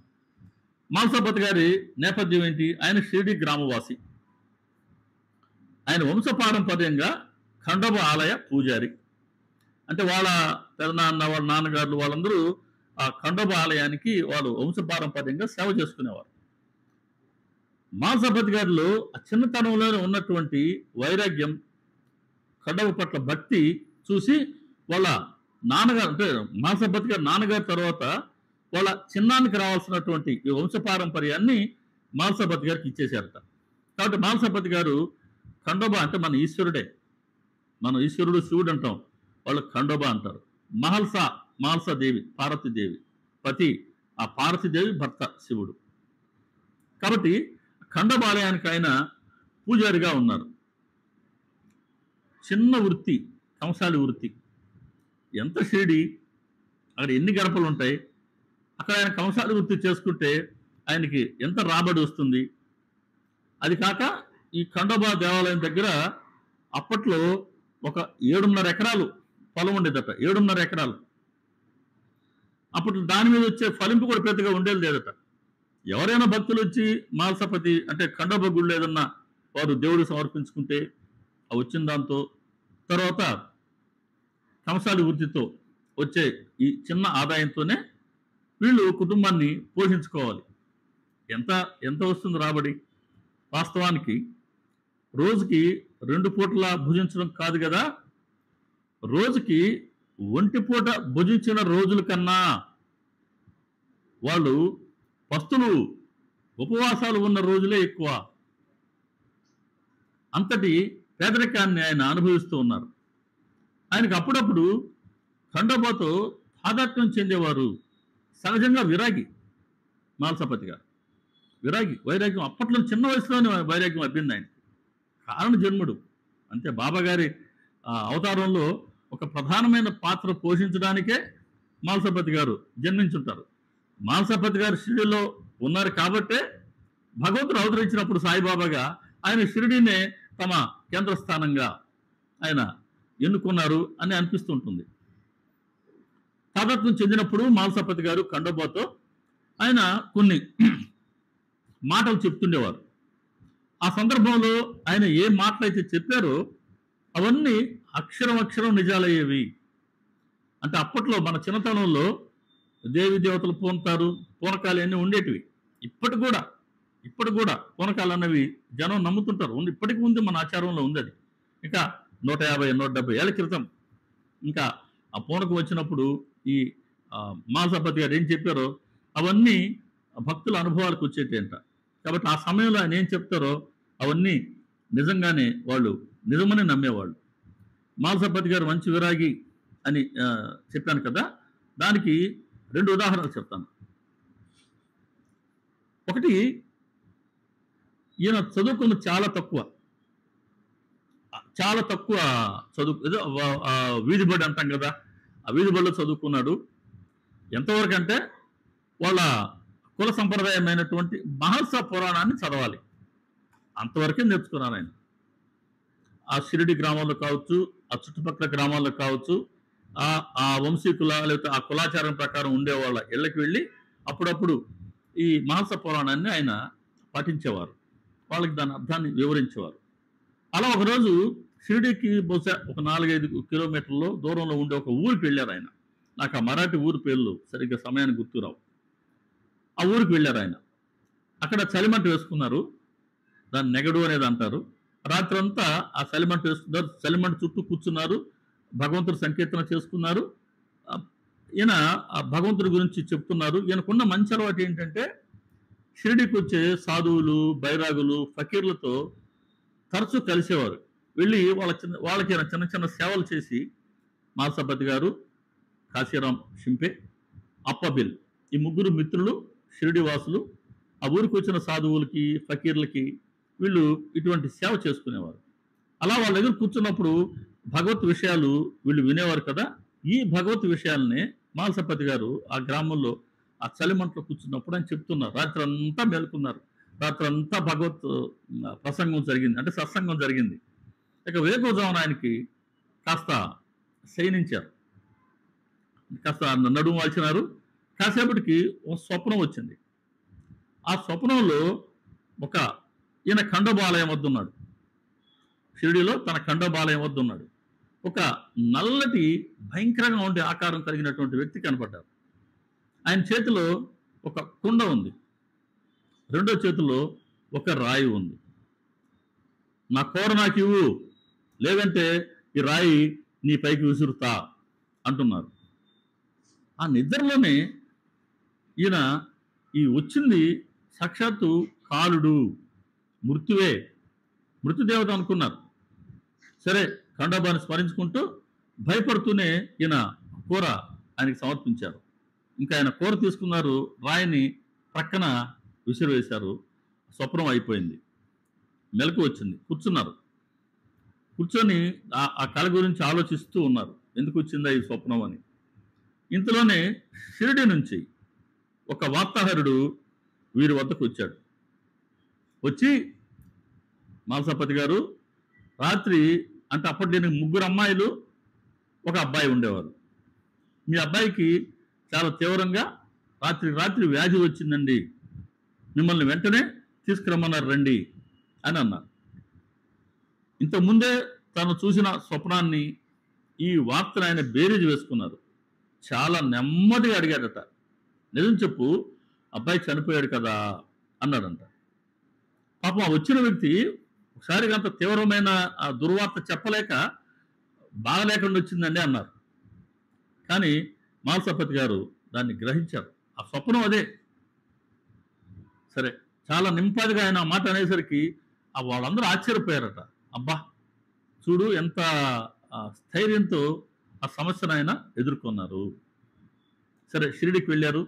మహల్సాపతి గారి నేపథ్యం ఏంటి? ఆయన షిరిడి గ్రామవాసి. ఆయన వంశపారంపర్యంగా ఖండోబా ఆలయ పూజారి. అంటే వాళ్ళ పెదనాన్న, వాళ్ళ నాన్నగారులు వాళ్ళందరూ ఆ ఖండోబా ఆలయానికి వాళ్ళు వంశపారంపర్యంగా సేవ చేసుకునేవారు. మహల్సాపతి గారిలో ఆ చిన్నతనంలోనే ఉన్నటువంటి వైరాగ్యం, ఖండోబా పట్ల భక్తి చూసి వాళ్ళ నాన్నగారు, అంటే మహల్సాపతి గారి నాన్నగారి తర్వాత వాళ్ళ చిన్నానికి రావాల్సినటువంటి ఈ వంశపారంపర్యాన్ని మహల్సాపతి గారికి ఇచ్చేశారట. కాబట్టి మహల్సాపతి గారు ఖండోబా అంటే మన ఈశ్వరుడే, మన ఈశ్వరుడు శివుడు అంటాం, వాళ్ళు ఖండోబా అంటారు. మహల్సా దేవి, పార్వతీదేవి పతి, ఆ పార్వతీదేవి భర్త శివుడు. కాబట్టి ఖండోబా ఆలయానికి ఆయన పూజారిగా ఉన్నారు. చిన్న వృత్తి, కంసాలి వృత్తి. ఎంత షిరిడి, అక్కడ ఎన్ని గడపలు ఉంటాయి, అక్కడ ఆయన కంసాలి వృత్తి చేసుకుంటే ఆయనకి ఎంత రాబడి వస్తుంది. అది కాక ఈ ఖండోబా దేవాలయం దగ్గర అప్పట్లో ఒక 7.5 ఎకరాలు పొలం ఉండేదట, 7.5 ఎకరాలు. అప్పుడు దాని మీద వచ్చే ఫలింపు కూడా పెద్దగా ఉండేది లేదట. ఎవరైనా భక్తులు వచ్చి మాల్సపతి అంటే ఖండోబా గుళ్ళు ఏదన్నా వారు దేవుడికి సమర్పించుకుంటే ఆ వచ్చిన దాంతో, తర్వాత కంసాలి వృత్తితో వచ్చే ఈ చిన్న ఆదాయంతోనే వీళ్ళు కుటుంబాన్ని పోషించుకోవాలి. ఎంత ఎంత వస్తుంది రాబడి? వాస్తవానికి రోజుకి 2 పూటల భుజించడం కాదు కదా, రోజుకి 1 పూట భుజించిన రోజుల కన్నా వాళ్ళు పస్తులు ఉపవాసాలు ఉన్న రోజులే ఎక్కువ. అంతటి పేదరికాన్ని ఆయన అనుభవిస్తూ ఉన్నారు. ఆయనకు అప్పుడప్పుడు ఖండోబాతో తాదాత్మ్యం చెందేవారు. సహజంగా విరాగి మాల్సపతి గారు, విరాగి, వైరాగ్యం అప్పట్లో చిన్న వయసులోనే వైరాగ్యం అబ్బింది ఆయన. కారణ జన్ముడు అంతే. బాబాగారి అవతారంలో ఒక ప్రధానమైన పాత్ర పోషించడానికే మాల్సపతి గారు జన్మించుంటారు. మాల్సపతి గారు షిరిడీలో ఉన్నారు కాబట్టే భగవంతుడు అవతరించినప్పుడు సాయిబాబాగా ఆయన షిరిడీనే తమ కేంద్ర స్థానంగా ఆయన ఎన్నుకున్నారు అని అనిపిస్తుంటుంది. తాదాత్మ్యం చెందినప్పుడు మాల్సపతి గారు ఖండోబాతో ఆయన కొన్ని మాటలు చెప్తుండేవారు. ఆ సందర్భంలో ఆయన ఏ మాటలైతే చెప్పారో అవన్నీ అక్షరం అక్షరం నిజాలయ్యేవి. అంటే అప్పట్లో మన చిన్నతనంలో దేవి దేవతలు పూనతారు, పూనకాలు అన్నీ ఉండేటివి. ఇప్పటి కూడా పూనకాలు అన్నవి జనం నమ్ముతుంటారు. ఇప్పటికి ఉంది, మన ఆచారంలో ఉంది అది. ఇంకా 150-170 ఏళ్ల క్రితం ఇంకా ఆ పూనకం వచ్చినప్పుడు ఈ మాల్సపతి గారు ఏం చెప్పారో అవన్నీ భక్తుల అనుభవాలకు వచ్చేటంట. కాబట్టి ఆ సమయంలో ఆయన ఏం చెప్తారో అవన్నీ నిజంగానే వాళ్ళు నిజమని నమ్మేవాళ్ళు. మాల్సపతి గారు మంచి విరాగి అని చెప్పాను కదా, దానికి 2 ఉదాహరణలు చెప్తాను. ఒకటి, ఈయన చదువుకున్న చాలా తక్కువ చదువు, ఏదో వీధి బడి అంటాం కదా, ఆ వీధి బడిలో చదువుకున్నాడు. ఎంతవరకు అంటే వాళ్ళ కుల సంప్రదాయమైనటువంటి మహర్షి పురాణాన్ని చదవాలి, అంతవరకే నేర్చుకున్నారు ఆయన. ఆ షిరిడి గ్రామాల్లో కావచ్చు, ఆ చుట్టుపక్కల గ్రామాల్లో కావచ్చు, ఆ వంశీకుల లేకపోతే ఆ కులాచారం ప్రకారం ఉండేవాళ్ళ ఇళ్ళకి వెళ్ళి అప్పుడప్పుడు ఈ మహర్షి పురాణాన్ని ఆయన పఠించేవారు, వాళ్ళకి దాని అర్థాన్ని వివరించేవారు. అలా ఒకరోజు షిరిడీకి బహుశా ఒక 4-5 కిలోమీటర్ల దూరంలో ఉండే ఒక ఊరికి వెళ్ళారు ఆయన. నాకు ఆ మరాఠీ ఊరి పేర్లు సరిగ్గా సమయానికి గుర్తురావు. ఆ ఊరికి వెళ్ళారు ఆయన. అక్కడ చలిమంట వేసుకున్నారు, దాన్ని నెగడు అనేది అంటారు. రాత్రంతా ఆ చలిమంట వేసుకున్నారు, చలిమంట చుట్టూ కూర్చున్నారు, భగవంతుడు సంకీర్తన చేసుకున్నారు. ఈయన ఆ భగవంతుడి గురించి చెప్తున్నారు. ఈయనకున్న మంచి అలవాటు ఏంటంటే షిరిడీకి వచ్చే సాధువులు, బైరాగులు, ఫకీర్లతో తరచూ కలిసేవారు. వెళ్ళి వాళ్ళకి చిన్న చిన్న సేవలు చేసి మాల్సపతి గారు, కాశీరాం షింపే, అప్పబిల్ ఈ 3 మిత్రులు షిరిడి వాసులు ఆ ఊరికి వచ్చిన సాధువులకి, ఫకీర్లకి వీళ్ళు ఇటువంటి సేవ చేసుకునేవారు. అలా వాళ్ళ దగ్గర కూర్చున్నప్పుడు భగవత్ విషయాలు వీళ్ళు వినేవారు కదా. ఈ భగవత్ విషయాలనే మాల్సపతి గారు ఆ గ్రామంలో ఆ చలిమంటలో కూర్చున్నప్పుడు ఆయన చెప్తున్నారు. రాత్రి అంతా మేలుకున్నారు, రాత్రి అంతా భగవత్ ప్రసంగం జరిగింది, అంటే సత్సంగం జరిగింది. ఇక వేకువజామున ఆయనకి కాస్త శయనించారు, కాస్త నడుము వాల్చినారు. కాసేపటికి ఒక స్వప్నం వచ్చింది. ఆ స్వప్నంలో ఈయన ఖండోబాలయం వద్ద ఉన్నాడు, షిరిడీలో తన ఖండోబాలయం వద్ద ఉన్నాడు. ఒక నల్లటి భయంకరంగా ఉండే ఆకారం కలిగినటువంటి వ్యక్తి కనపడ్డారు. ఆయన చేతిలో ఒక కుండ ఉంది, రెండో చేతిలో ఒక రాయి ఉంది. నా కూర నాకు ఇవ్వు, లేదంటే ఈ రాయి నీ పైకి విసురుతా అంటున్నారు. ఆ నిద్రలోనే ఈయన ఈ వచ్చింది సాక్షాత్తు కాలుడు, మృత్యువే, మృత్యుదేవత అనుకున్నారు. సరే, ఖండోబాని స్మరించుకుంటూ భయపడుతూనే ఈయన కూర ఆయనకి సమర్పించారు. ఇంకా ఆయన కూర తీసుకున్నారు, రాయిని ప్రక్కన విసిరివేశారు. స్వప్నం అయిపోయింది, మెలకు వచ్చింది. కూర్చొని ఆ కళ గురించి ఆలోచిస్తూ ఉన్నారు, ఎందుకు వచ్చిందా ఈ స్వప్నం అని. ఇంతలోనే షిరిడి నుంచి ఒక వార్తాహరుడు వీరి వద్దకు వచ్చి, మాల్సపతి గారు రాత్రి అంటే అప్పటి దీనికి 3 అమ్మాయిలు, 1 అబ్బాయి ఉండేవారు. మీ అబ్బాయికి చాలా తీవ్రంగా రాత్రి వ్యాధి వచ్చిందండి, మిమ్మల్ని వెంటనే తీసుకురమ్మన్నారు రండి అని అన్నారు. ఇంతకుముందే తను చూసిన స్వప్నాన్ని, ఈ వార్తను ఆయన బేరీజు వేసుకున్నారు. చాలా నెమ్మదిగా అడిగాడట, నిజం చెప్పు, అబ్బాయి చనిపోయాడు కదా అన్నాడంట. పాపం ఆ వచ్చిన వ్యక్తి ఒకసారిగా అంత తీవ్రమైన ఆ దుర్వార్త చెప్పలేక బాగలేకుండా వచ్చిందండి అన్నారు. కానీ మాల్సపతి గారు దాన్ని గ్రహించారు. ఆ స్వప్నం అదే. సరే, చాలా నింపాదిగా ఆయన ఆ మాట అనేసరికి వాళ్ళందరూ ఆశ్చర్యపోయారట. అబ్బా, చూడు ఎంత స్థైర్యంతో ఆ సమస్యను ఆయన ఎదుర్కొన్నారు. సరే, షిరిడికి వెళ్ళారు.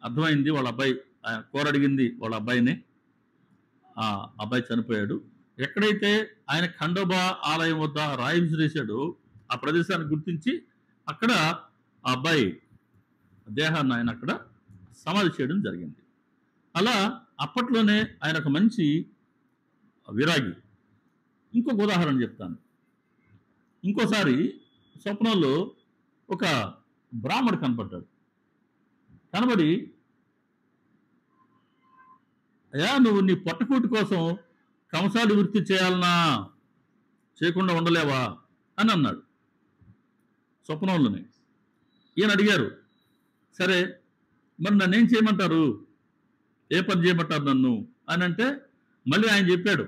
అర్థమైంది వాళ్ళ అబ్బాయి, కోరడిగింది వాళ్ళ అబ్బాయిని. ఆ అబ్బాయి చనిపోయాడు. ఎక్కడైతే ఆయన ఖండోబా ఆలయం వద్ద రాయి విసిరేశాడో ఆ ప్రదేశాన్ని గుర్తించి అక్కడ ఆ అబ్బాయి దేహాన్ని ఆయన అక్కడ సమాధి చేయడం జరిగింది. అలా అప్పట్లోనే ఆయన ఒక మంచి విరాగి. ఇంకొక ఉదాహరణ చెప్తాను. ఇంకోసారి స్వప్నంలో ఒక బ్రాహ్మడు కనపడ్డాడు. కనబడి, అయ్యా, నువ్వు నీ పొట్టకూటి కోసం కంసాలి వృత్తి చేయాలనా, చేయకుండా ఉండలేవా అని అన్నాడు స్వప్నంలోనే. ఈయన అడిగారు, సరే మరి నన్ను ఏం చేయమంటారు, ఏ పని చేయమంటారు నన్ను అని అంటే, మళ్ళీ ఆయన చెప్పాడు,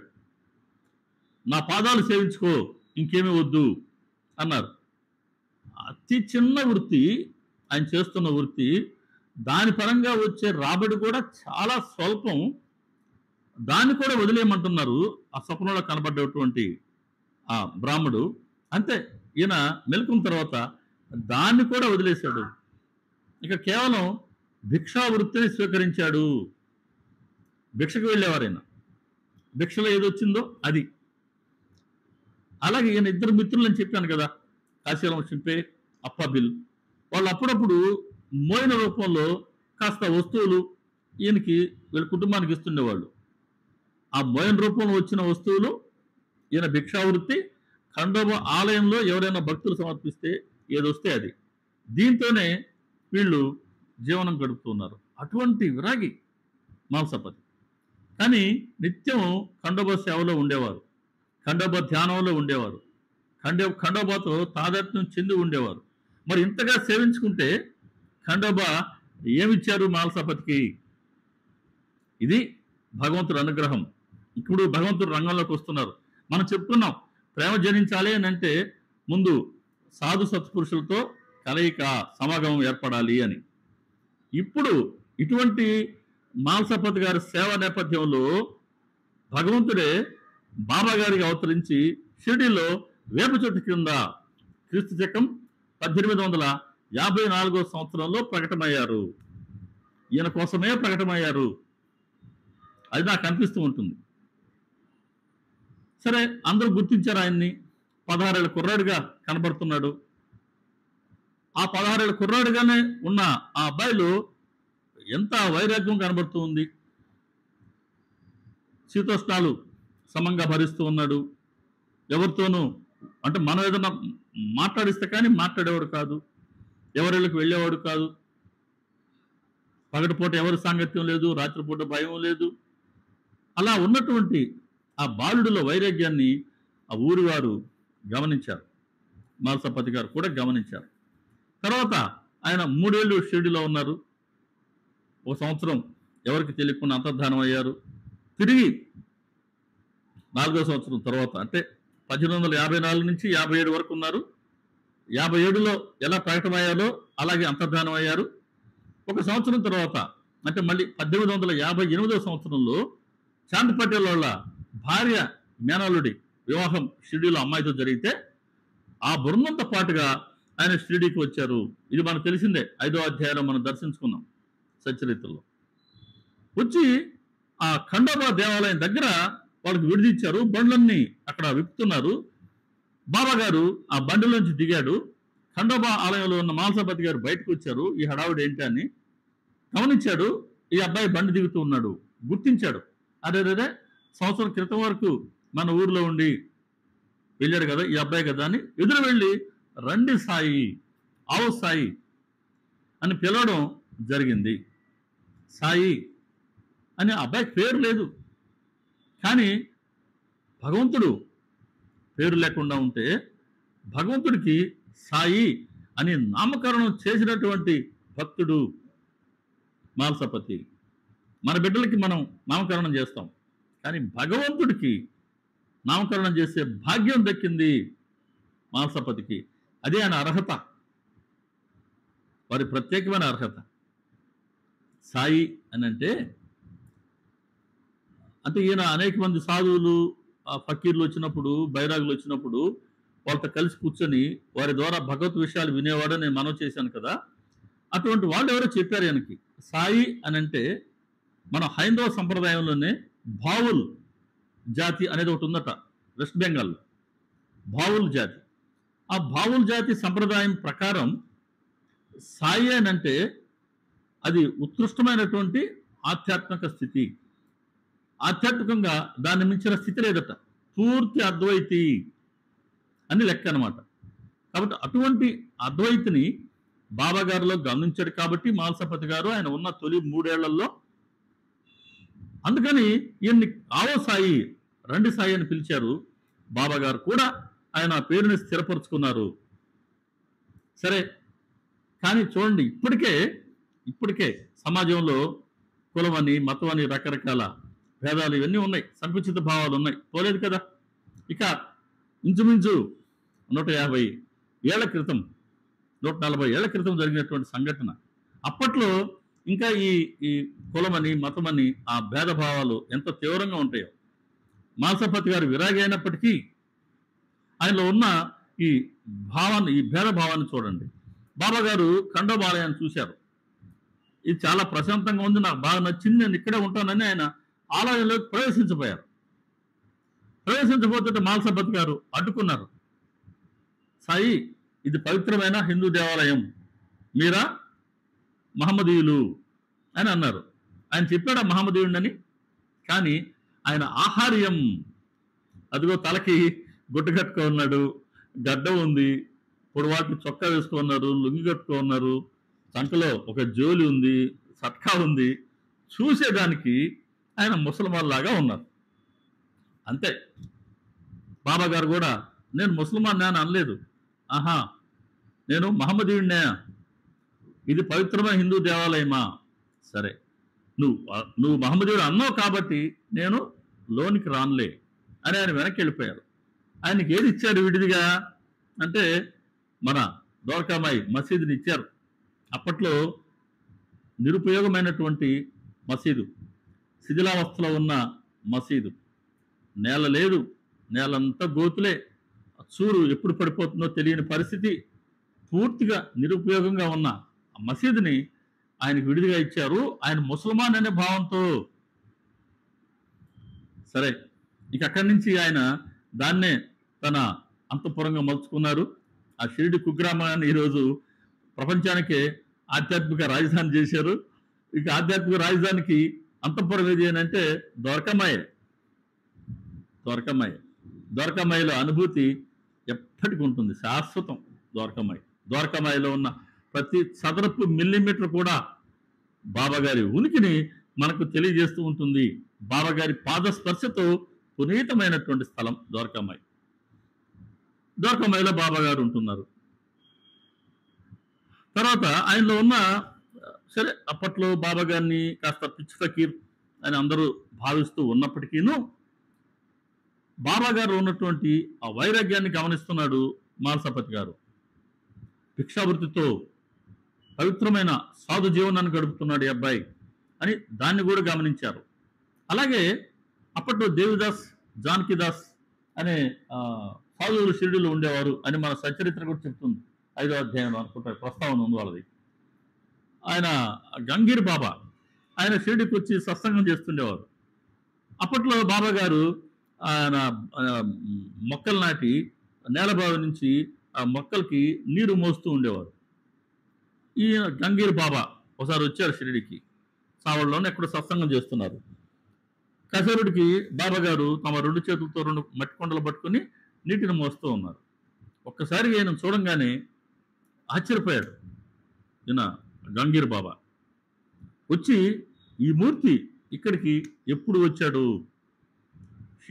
నా పాదాలు సేవించుకో, ఇంకేమీ వద్దు అన్నారు. అతి చిన్న వృత్తి ఆయన చేస్తున్న వృత్తి, దాని పరంగా వచ్చే రాబడి కూడా చాలా స్వల్పం. దాన్ని కూడా వదిలేయమంటున్నారు ఆ స్వప్నంలో కనబడ్డటువంటి ఆ బ్రాహ్మడు. అంతే, ఈయన మెలుకున్న తర్వాత దాన్ని కూడా వదిలేశాడు. ఇక కేవలం భిక్షా వృత్తిని స్వీకరించాడు. భిక్షకు వెళ్ళేవారైనా, భిక్షలో ఏదొచ్చిందో అది. అలాగే ఈయన 2 మిత్రులు అని చెప్పాను కదా, కాశీలం చింపే, అప్పాబిల్. వాళ్ళు అప్పుడప్పుడు మోయిన రూపంలో కాస్త వస్తువులు ఈయనకి, వీళ్ళ కుటుంబానికి ఇస్తుండేవాళ్ళు. ఆ మోయిన రూపంలో వచ్చిన వస్తువులు ఈయన భిక్షావృత్తి, ఖండోబా ఆలయంలో ఎవరైనా భక్తులు సమర్పిస్తే ఏదొస్తే అది, దీంతోనే వీళ్ళు జీవనం గడుపుతున్నారు. అటువంటి విరాగి మాల్సపతి. కానీ నిత్యం ఖండోబా సేవలో ఉండేవారు, ఖండోబా ధ్యానంలో ఉండేవారు, ఖండోబాతో తాదాత్మ్యం చెంది ఉండేవారు. మరి ఇంతగా సేవించుకుంటే ఖండోబా ఏమిచ్చారు మాల్సపతికి? ఇది భగవంతుడి అనుగ్రహం. ఇప్పుడు భగవంతుడు రంగంలోకి వస్తున్నారు. మనం చెప్పుకున్నాం, ప్రేమ జనించాలి అని అంటే ముందు సాధు సత్పురుషులతో కలయిక, సమాగమం ఏర్పడాలి అని. ఇప్పుడు ఇటువంటి మాల్సపతి గారి సేవ నేపథ్యంలో భగవంతుడే బాబా గారికి అవతరించి షిరిడీలో వేప చెట్టు కింద క్రీస్తు శకం 1854 సంవత్సరంలో ప్రకటమయ్యారు. ఈయన కోసమే ప్రకటమయ్యారు. అది నాకు అనిపిస్తూ ఉంటుంది. సరే, అందరూ గుర్తించారు ఆయన్ని. 16 ఏళ్ళ కుర్రాడిగా కనబడుతున్నాడు. ఆ 16 ఏళ్ళ కుర్రాడిగానే ఉన్న ఆ అబ్బాయిలో ఎంత వైరాగ్యం కనబడుతూ ఉంది. శీతోష్ణాలు సమంగా భరిస్తూ ఉన్నాడు. ఎవరితోనూ, అంటే మనం ఏదైనా మాట్లాడిస్తే కానీ మాట్లాడేవాడు కాదు, ఎవరిళ్ళకి వెళ్ళేవాడు కాదు. పగటిపూట ఎవరి సాంగత్యం లేదు, రాత్రిపూట భయం లేదు. అలా ఉన్నటువంటి ఆ బాలుడిలో వైరాగ్యాన్ని ఆ ఊరి వారు గమనించారు, మాల్సపతి గారు కూడా గమనించారు. తర్వాత ఆయన 3 ఏళ్ళు షిరిడీలో ఉన్నారు. 1 సంవత్సరం ఎవరికి తెలియకుండా అంతర్ధానం అయ్యారు. తిరిగి 4వ సంవత్సరం తర్వాత, అంటే 1854 నుంచి 57 వరకు ఉన్నారు. 57లో ఎలా ప్రకటమయ్యాలో అలాగే అంతర్ధానం అయ్యారు. 1 సంవత్సరం తర్వాత, అంటే మళ్ళీ 1858వ సంవత్సరంలో చాంద్ పటేల్ వాళ్ళ భార్య మేనల్లుడి వివాహం షిరిడీలో అమ్మాయితో జరిగితే ఆ బృందంతో పాటుగా ఆయన షిరిడీకి వచ్చారు. ఇది మనకు తెలిసిందే, 5వ అధ్యాయంలో మనం దర్శించుకున్నాం సచ్చరిత్రలో. వచ్చి ఆ ఖండోబా దేవాలయం దగ్గర వాళ్ళకి విడిదిచ్చారు. బండ్లన్నీ అక్కడ విప్పుతున్నారు. బాబా గారు ఆ బండిలోంచి దిగాడు. ఖండోబా ఆలయంలో ఉన్న మాల్సపతి గారు బయటకు వచ్చారు. ఈ హడావుడి ఏంటి అని గమనించాడు. ఈ అబ్బాయి బండి దిగుతూ ఉన్నాడు. గుర్తించాడు, అదే సంవత్సరం క్రితం వరకు మన ఊర్లో ఉండి వెళ్ళాడు కదా ఈ అబ్బాయి కదా అని ఎదురు వెళ్ళి రండి సాయి, ఆవు సాయి అని పిలవడం జరిగింది. సాయి అని అబ్బాయికి పేరు లేదు, కానీ భగవంతుడు పేరు లేకుండా ఉంటే భగవంతుడికి సాయి అని నామకరణం చేసినటువంటి భక్తుడు మాల్సపతి. మన బిడ్డలకి మనం నామకరణం చేస్తాం, కానీ భగవంతుడికి నామకరణం చేసే భాగ్యం దక్కింది మాల్సపతికి. అదే ఆయన అర్హత, వారి ప్రత్యేకమైన అర్హత. సాయి అని అంటే ఈయన అనేక మంది సాధువులు ఫకీర్లు వచ్చినప్పుడు, బైరాగులు వచ్చినప్పుడు వాళ్ళతో కలిసి కూర్చొని వారి ద్వారా భగవత్ విషయాలు వినేవాడు నేను మనవి చేశాను కదా. అటువంటి వాళ్ళు ఎవరో చెప్పారు ఆయనకి. సాయి అని అంటే మన హైందవ సంప్రదాయంలోనే బావుల్ జాతి అనేది ఒకటి ఉందట వెస్ట్ బెంగాల్లో, బావుల్ జాతి. ఆ బావుల్ జాతి సంప్రదాయం ప్రకారం సాయి అని అంటే అది ఉత్కృష్టమైనటువంటి ఆధ్యాత్మిక స్థితి. ఆధ్యాత్మికంగా దాన్ని మించిన స్థితి లేదట, పూర్తి అద్వైతి అని లెక్క అనమాట. కాబట్టి అటువంటి అద్వైతిని బాబా గారిలో గమనించాడు కాబట్టి మాల్సపతి గారు ఆయన ఉన్న తొలి 3 ఏళ్లలో, అందుకని ఈయన్ని ఆవో సాయి, రండి సాయి అని పిలిచారు. బాబా గారు కూడా ఆయన పేరుని స్థిరపరుచుకున్నారు. సరే, కానీ చూడండి ఇప్పటికే సమాజంలో కులమని, మతమని రకరకాల భేదాలు ఇవన్నీ ఉన్నాయి, సంకుచిత భావాలు ఉన్నాయి, పోలేదు కదా. ఇక ఇంచుమించు 150 ఏళ్ల క్రితం, 140 ఏళ్ల క్రితం జరిగినటువంటి సంఘటన. అప్పట్లో ఇంకా ఈ కులమని, మతమని ఆ భేదభావాలు ఎంత తీవ్రంగా ఉంటాయో. మాల్సపతి గారు విరాగి అయినప్పటికీ ఆయనలో ఉన్న ఈ భేదభావాన్ని చూడండి. బాబా గారు ఖండోబాలయాన్ని చూశారు. ఇది చాలా ప్రశాంతంగా ఉంది, నాకు బాగా నచ్చింది, నేను ఇక్కడే ఉంటానని ఆయన ఆలయంలోకి ప్రవేశించబోతుంటే మాల్సపతి గారు అడ్డుకున్నారు. సాయి, ఇది పవిత్రమైన హిందూ దేవాలయం, మీరా మహమ్మదీయులు అని అన్నారు. ఆయన చెప్పాడా మహమ్మదీయుడని? కానీ ఆయన ఆహార్యం, అదిగో తలకి గుడ్డ కట్టుకో ఉన్నాడు, గడ్డ ఉంది, పొడవాటి చొక్కా వేసుకున్నారు, లుంగి కట్టుకో ఉన్నారు, చంకలో ఒక జోలి ఉంది, సట్కా ఉంది, చూసేదానికి ఆయన ముసల్మాన్ లాగా ఉన్నారు. అంతే. బాబా గారు కూడా నేను ముసల్మాన్ అని అనలేదు. ఆహా, నేను మహమ్మదీయుడినే, ఇది పవిత్రమైన హిందూ దేవాలయమా, సరే నువ్వు మహమ్మదీయుడు అన్నావు కాబట్టి నేను లోనికి రానులే అని ఆయన వెనక్కి వెళ్ళిపోయారు. ఆయనకి ఏది ఇచ్చాడు విడిదిగా అంటే మన ద్వారకామాయి మసీదుని ఇచ్చారు. అప్పట్లో నిరుపయోగమైనటువంటి మసీదు, శిథిలావస్థలో ఉన్న మసీదు, నేల లేదు, నేలంతా గోతులే, చూరు ఎప్పుడు పడిపోతుందో తెలియని పరిస్థితి, పూర్తిగా నిరుపయోగంగా ఉన్న ఆ మసీదుని ఆయనకు విడిదిగా ఇచ్చారు, ఆయన ముసల్మాన్ అనే భావంతో. సరే, ఇక అక్కడి నుంచి ఆయన దాన్నే తన అంతఃపురంగా మలుచుకున్నారు. ఆ షిరిడి కుగ్రామాన్ని ఈరోజు ప్రపంచానికే ఆధ్యాత్మిక రాజధాని చేశారు. ఇక ఆధ్యాత్మిక రాజధానికి అంతఃపురం ఏది అని అంటే ద్వారకామాయిలో అనుభూతి ఎప్పటికీ ఉంటుంది, శాశ్వతం. ద్వారకామాయిలో ఉన్న ప్రతి చదరపు మిల్లీమీటర్ కూడా బాబాగారి ఉనికిని మనకు తెలియజేస్తూ ఉంటుంది. బాబాగారి పాదస్పర్శతో పునీతమైనటువంటి స్థలం ద్వారకామాయిలో బాబాగారు ఉంటున్నారు. తర్వాత ఆయనలో ఉన్న, సరే అప్పట్లో బాబాగారిని కాస్త పిచ్చి ఫకీర్ అని అందరూ భావిస్తూ ఉన్నప్పటికీను బాబాగారు ఉన్నటువంటి ఆ వైరాగ్యాన్ని గమనిస్తున్నాడు మాల్సపతి గారు. భిక్షావృత్తితో పవిత్రమైన సాధు జీవనాన్ని గడుపుతున్నాడు ఈ అబ్బాయి అని దాన్ని కూడా గమనించారు. అలాగే అప్పట్లో దేవిదాస్, జానకిదాస్ అనే సాధువులు షిరిడిలో ఉండేవారు అని మన సచరిత్ర కూడా చెప్తుంది. 5వ అధ్యాయంలో అనుకుంటా ప్రస్తావన ఉంది వాళ్ళది. ఆయన గంగీర్ బాబా, ఆయన షిరిడికి వచ్చి సత్సంగం చేస్తుండేవారు. అప్పట్లో బాబా గారు ఆయన మొక్కలు నాటి నేలబావి నుంచి ఆ మొక్కలకి నీరు మోస్తూ ఉండేవారు. ఈ గంగీర్ బాబా ఒకసారి వచ్చారు షిరిడికి, సావళ్ళలోనే ఎక్కడ సత్సంగం చేస్తున్నారు. కసరుడికి బాబా గారు తమ 2 చేతులతో 2 మట్టి కొండలు పట్టుకుని నీటిని మోస్తూ ఉన్నారు. ఒక్కసారి ఆయన చూడంగానే ఆశ్చర్యపోయాడు ఈయన గంగీర్ బాబా. వచ్చి ఈ మూర్తి ఇక్కడికి ఎప్పుడు వచ్చాడు?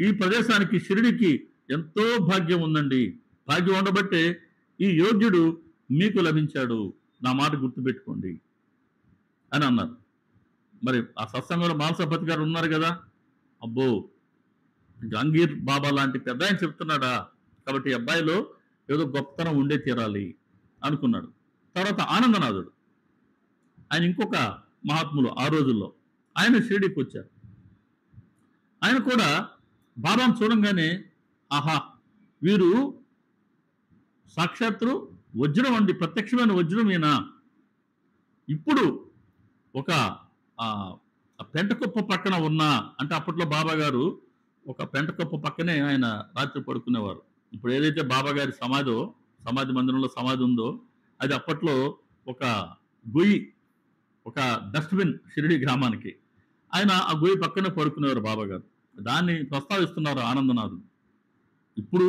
ఈ ప్రదేశానికి షిరిడికి ఎంతో భాగ్యం ఉందండి. భాగ్యం ఉండబట్టే ఈ యోగ్యుడు మీకు లభించాడు, నా మాట గుర్తుపెట్టుకోండి అని అన్నారు. మరి ఆ సత్సంగంలో మాల్సపతి గారు ఉన్నారు కదా, అబ్బో గంగీర్ బాబా లాంటి పెద్ద ఆయన చెప్తున్నాడా, కాబట్టి ఈ అబ్బాయిలో ఏదో గొప్పతనం ఉండే తీరాలి అనుకున్నాడు. తర్వాత ఆనందనాథుడు, ఆయన ఇంకొక మహాత్ములు ఆ రోజుల్లో, ఆయన షిరిడీకి వచ్చారు. ఆయన కూడా బాబాను చూడంగానే ఆహా, వీరు సాక్షాత్తు వజ్రం అండి, ప్రత్యక్షమైన వజ్రం ఈయన. ఇప్పుడు ఒక పెంటకుప్ప పక్కన ఉన్న, అంటే అప్పట్లో బాబా గారు ఒక పెంటకుప్ప పక్కనే ఆయన రాత్రి పడుకునేవారు. ఇప్పుడు ఏదైతే బాబా గారి సమాధి మందిరంలో సమాధి ఉందో, అది అప్పట్లో ఒక గొయ్యి, ఒక డస్ట్బిన్ షిరిడి గ్రామానికి. ఆయన ఆ గొయ్యి పక్కనే పడుకునేవారు బాబా గారు. దాన్ని ప్రస్తావిస్తున్నారు ఆనందనాథుడు. ఇప్పుడు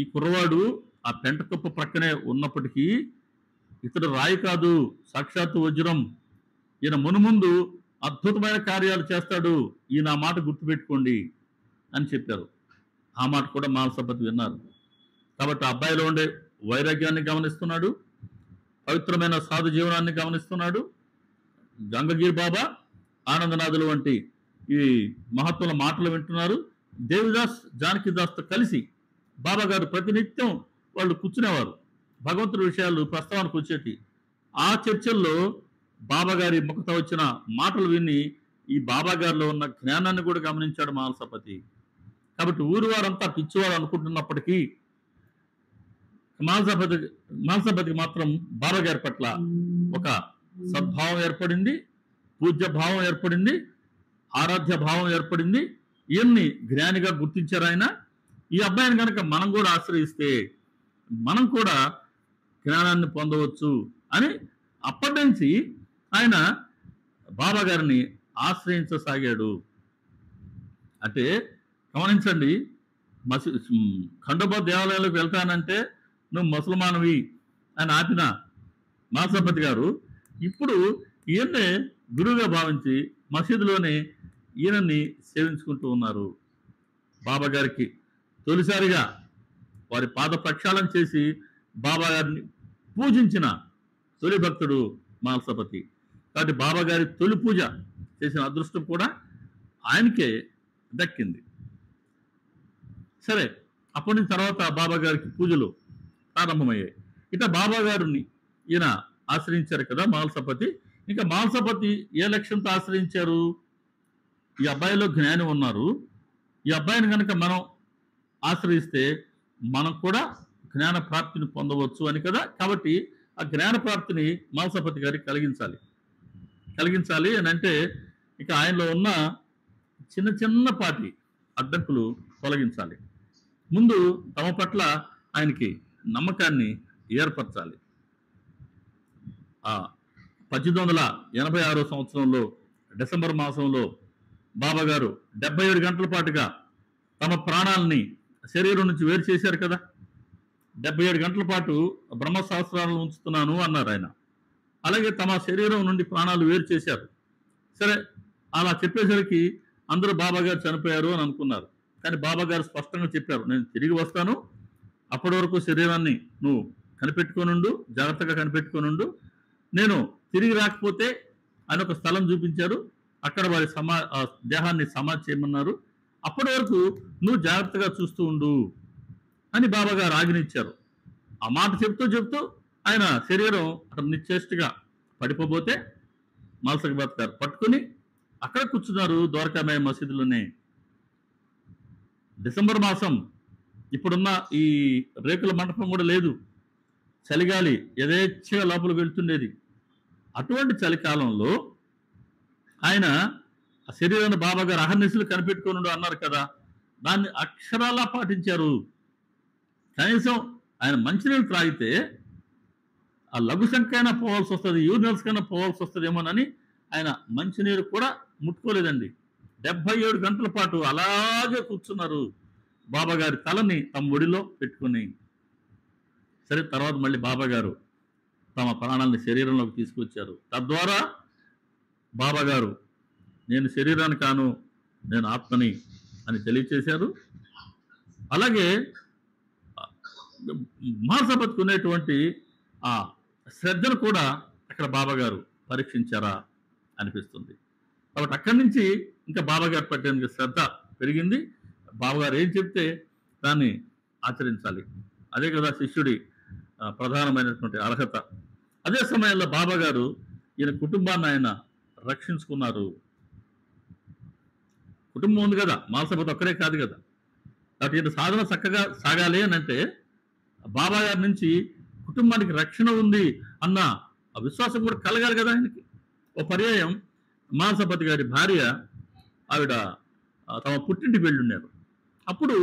ఈ కుర్రవాడు ఆ పెంటకుప్ప ప్రక్కనే ఉన్నప్పటికీ ఇతడు రాయి కాదు, సాక్షాత్తు వజ్రం. ఈయన మునుముందు అద్భుతమైన కార్యాలు చేస్తాడు, ఈయన ఆ మాట గుర్తుపెట్టుకోండి అని చెప్పారు. ఆ మాట కూడా మాల్సపతి విన్నారు. కాబట్టి ఆ అబ్బాయిలో ఉండే వైరాగ్యాన్ని గమనిస్తున్నాడు, పవిత్రమైన సాధు జీవనాన్ని గమనిస్తున్నాడు. గంగగిరి బాబా, ఆనందనాథులు వంటి ఈ మహత్తుల మాటలు వింటున్నారు. దేవిదాస్, జానకిదాస్తో కలిసి బాబా గారు ప్రతినిత్యం వాళ్ళు కూర్చునేవారు. భగవంతుడి విషయాలు ప్రస్తావనకు వచ్చేటి. ఆ చర్చల్లో బాబా గారి ముఖత వచ్చిన మాటలు విని ఈ బాబా గారిలో ఉన్న జ్ఞానాన్ని కూడా గమనించాడు మాల్సపతి. కాబట్టి ఊరి వారంతా పిచ్చివాడు అనుకుంటున్నప్పటికీ మాల్సపతికి మాత్రం బాబా గారి పట్ల ఒక సద్భావం ఏర్పడింది, పూజ్య భావం ఏర్పడింది, ఆరాధ్య భావం ఏర్పడింది. ఈయన్ని జ్ఞానిగా గుర్తించారు ఆయన. ఈ అబ్బాయిని కనుక మనం కూడా ఆశ్రయిస్తే మనం కూడా జ్ఞానాన్ని పొందవచ్చు అని అప్పటి నుంచి ఆయన బాబా గారిని ఆశ్రయించసాగాడు. అంటే గమనించండి, ఖండోబా దేవాలయాలకు వెళ్తానంటే నువ్వు ముసల్మానవి అని ఆపిన మాల్సపతి గారు ఇప్పుడు ఈయన్నే గురువుగా భావించి మసీదులోనే ఈయనని సేవించుకుంటూ ఉన్నారు. బాబా గారికి తొలిసారిగా వారి పాద ప్రక్షాళన చేసి బాబా గారిని పూజించిన తొలి భక్తుడు మాల్సపతి. కాబట్టి బాబా గారి తొలి పూజ చేసిన అదృష్టం కూడా ఆయనకే దక్కింది. సరే, అప్పటి నుంచి తర్వాత బాబా గారికి పూజలు ప్రారంభమయ్యాయి. ఇట్లా బాబా గారిని ఈయన ఆశ్రయించారు కదా మాల్సపతి. ఇంకా మాల్సపతి ఏ లక్ష్యంతో ఆశ్రయించారు? ఈ అబ్బాయిలో జ్ఞాని ఉన్నారు, ఈ అబ్బాయిని కనుక మనం ఆశ్రయిస్తే మనం కూడా జ్ఞాన ప్రాప్తిని పొందవచ్చు అని కదా. కాబట్టి ఆ జ్ఞాన ప్రాప్తిని మాల్సపతి గారికి కలిగించాలి అని అంటే ఇక ఆయనలో ఉన్న చిన్నపాటి అడ్డంకులు తొలగించాలి. ముందు తమ పట్ల ఆయనకి నమ్మకాన్ని ఏర్పరచాలి. 1886 సంవత్సరంలో డిసెంబర్ మాసంలో బాబా గారు 77 గంటల పాటుగా తమ ప్రాణాలని శరీరం నుంచి వేరు చేశారు కదా. 77 గంటల పాటు బ్రహ్మశాస్త్రాలను ఉంచుతున్నాను అన్నారు ఆయన. అలాగే తమ శరీరం నుండి ప్రాణాలు వేరు చేశారు. సరే, అలా చెప్పేసరికి అందరూ బాబా గారు చనిపోయారు అని అనుకున్నారు. కానీ బాబా గారు స్పష్టంగా చెప్పారు, నేను తిరిగి వస్తాను, అప్పటి వరకు శరీరాన్ని నువ్వు కనిపెట్టుకోనుండు, జాగ్రత్తగా కనిపెట్టుకోనుండు. నేను తిరిగి రాకపోతే ఆయన ఒక స్థలం చూపించారు, అక్కడ వారి దేహాన్ని సమాధి చేయమన్నారు. అప్పటి వరకు నువ్వు జాగ్రత్తగా చూస్తూ ఉండు అని బాబా గారు ఆజ్ఞనిచ్చారు. ఆ మాట చెప్తూ ఆయన శరీరం అక్కడ నిశ్చేష్టుగా పడిపోతే మాల్సపతి గారు పట్టుకుని అక్కడ కూర్చున్నారు ద్వారకామాయ మసీదులోనే. డిసెంబర్ మాసం, ఇప్పుడున్న ఈ రేకుల మండపం కూడా లేదు, చలిగాలి యథేచ్ఛగా లోపలికి వెళ్తుండేది. అటువంటి చలికాలంలో ఆయన ఆ శరీరాన్ని బాబా గారు అహర్నిశలు కనిపెట్టుకోనుండు అన్నారు కదా, దాన్ని అక్షరాలా పాటించారు. కనీసం ఆయన మంచినీళ్ళు త్రాగితే ఆ లఘు సంఖ్యైనా పోవాల్సి వస్తుంది, యూరినల్స్ కైనా పోవాల్సి వస్తుందేమోనని ఆయన మంచినీరు కూడా ముట్టుకోలేదండి. 77 గంటల పాటు అలాగే కూర్చున్నారు. బాబాగారి తలని తమ ఒడిలో పెట్టుకుని, సరే తర్వాత మళ్ళీ బాబాగారు తమ ప్రాణాలని శరీరంలోకి తీసుకొచ్చారు. తద్వారా బాబాగారు నేను శరీరాన్ని కాను, నేను ఆత్మని అని తెలియచేశారు. అలాగే మహాసభకు ఉన్నటువంటి ఆ శ్రద్ధను కూడా అక్కడ బాబాగారు పరీక్షించారా అనిపిస్తుంది. కాబట్టి అక్కడి నుంచి ఇంకా బాబాగారు పట్టేందుకు శ్రద్ధ పెరిగింది. బాబాగారు ఏం చెప్తే దాన్ని ఆచరించాలి, అదే కదా శిష్యుడి ప్రధానమైనటువంటి అర్హత. అదే సమయంలో బాబాగారు ఈయన కుటుంబాన్ని ఆయన రక్షించుకున్నారు. కుటుంబం ఉంది కదా, మాల్సపతి ఒక్కరే కాదు కదా. కాబట్టి ఈయన సాధన చక్కగా సాగాలి అని అంటే బాబాగారి నుంచి కుటుంబానికి రక్షణ ఉంది అన్న ఆ విశ్వాసం కూడా కలగాలి కదా ఆయనకి. ఓ పర్యాయం మాల్సపతి గారి భార్య ఆవిడ తమ పుట్టింటికి వెళ్ళి ఉన్నారు. అప్పుడు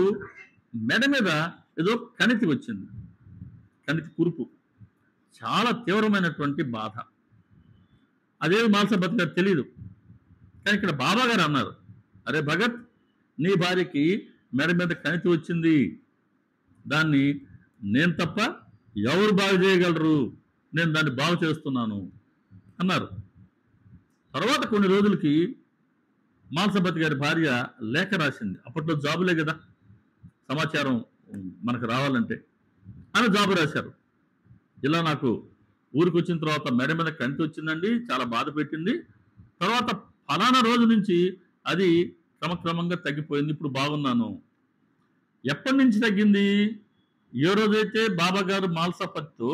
మెడ మీద ఏదో కణితి వచ్చింది, కణితి కురుపు, చాలా తీవ్రమైనటువంటి బాధ. అదేమి మాల్సపతి గారు తెలియదు. కానీ ఇక్కడ బాబాగారు అన్నారు, అరే భగత్, నీ భార్యకి మెడ మీద కణితి వచ్చింది, దాన్ని నేను తప్ప ఎవరు బాగు చేయగలరు, నేను దాన్ని బాగు చేస్తున్నాను అన్నారు. తర్వాత కొన్ని రోజులకి మాల్సపతి గారి భార్య లేఖ రాసింది. అప్పట్లో జాబులే కదా సమాచారం మనకు రావాలంటే. ఆమె జాబు రాశారు, ఇలా నాకు ఊరికి వచ్చిన తర్వాత మెడ మీద కణితి వచ్చిందండి, చాలా బాధ పెట్టింది, తర్వాత ఫలానా రోజు నుంచి అది క్రమక్రమంగా తగ్గిపోయింది, ఇప్పుడు బాగున్నాను. ఎప్పటి నుంచి తగ్గింది? ఏ రోజైతే బాబాగారు మాల్సపతితో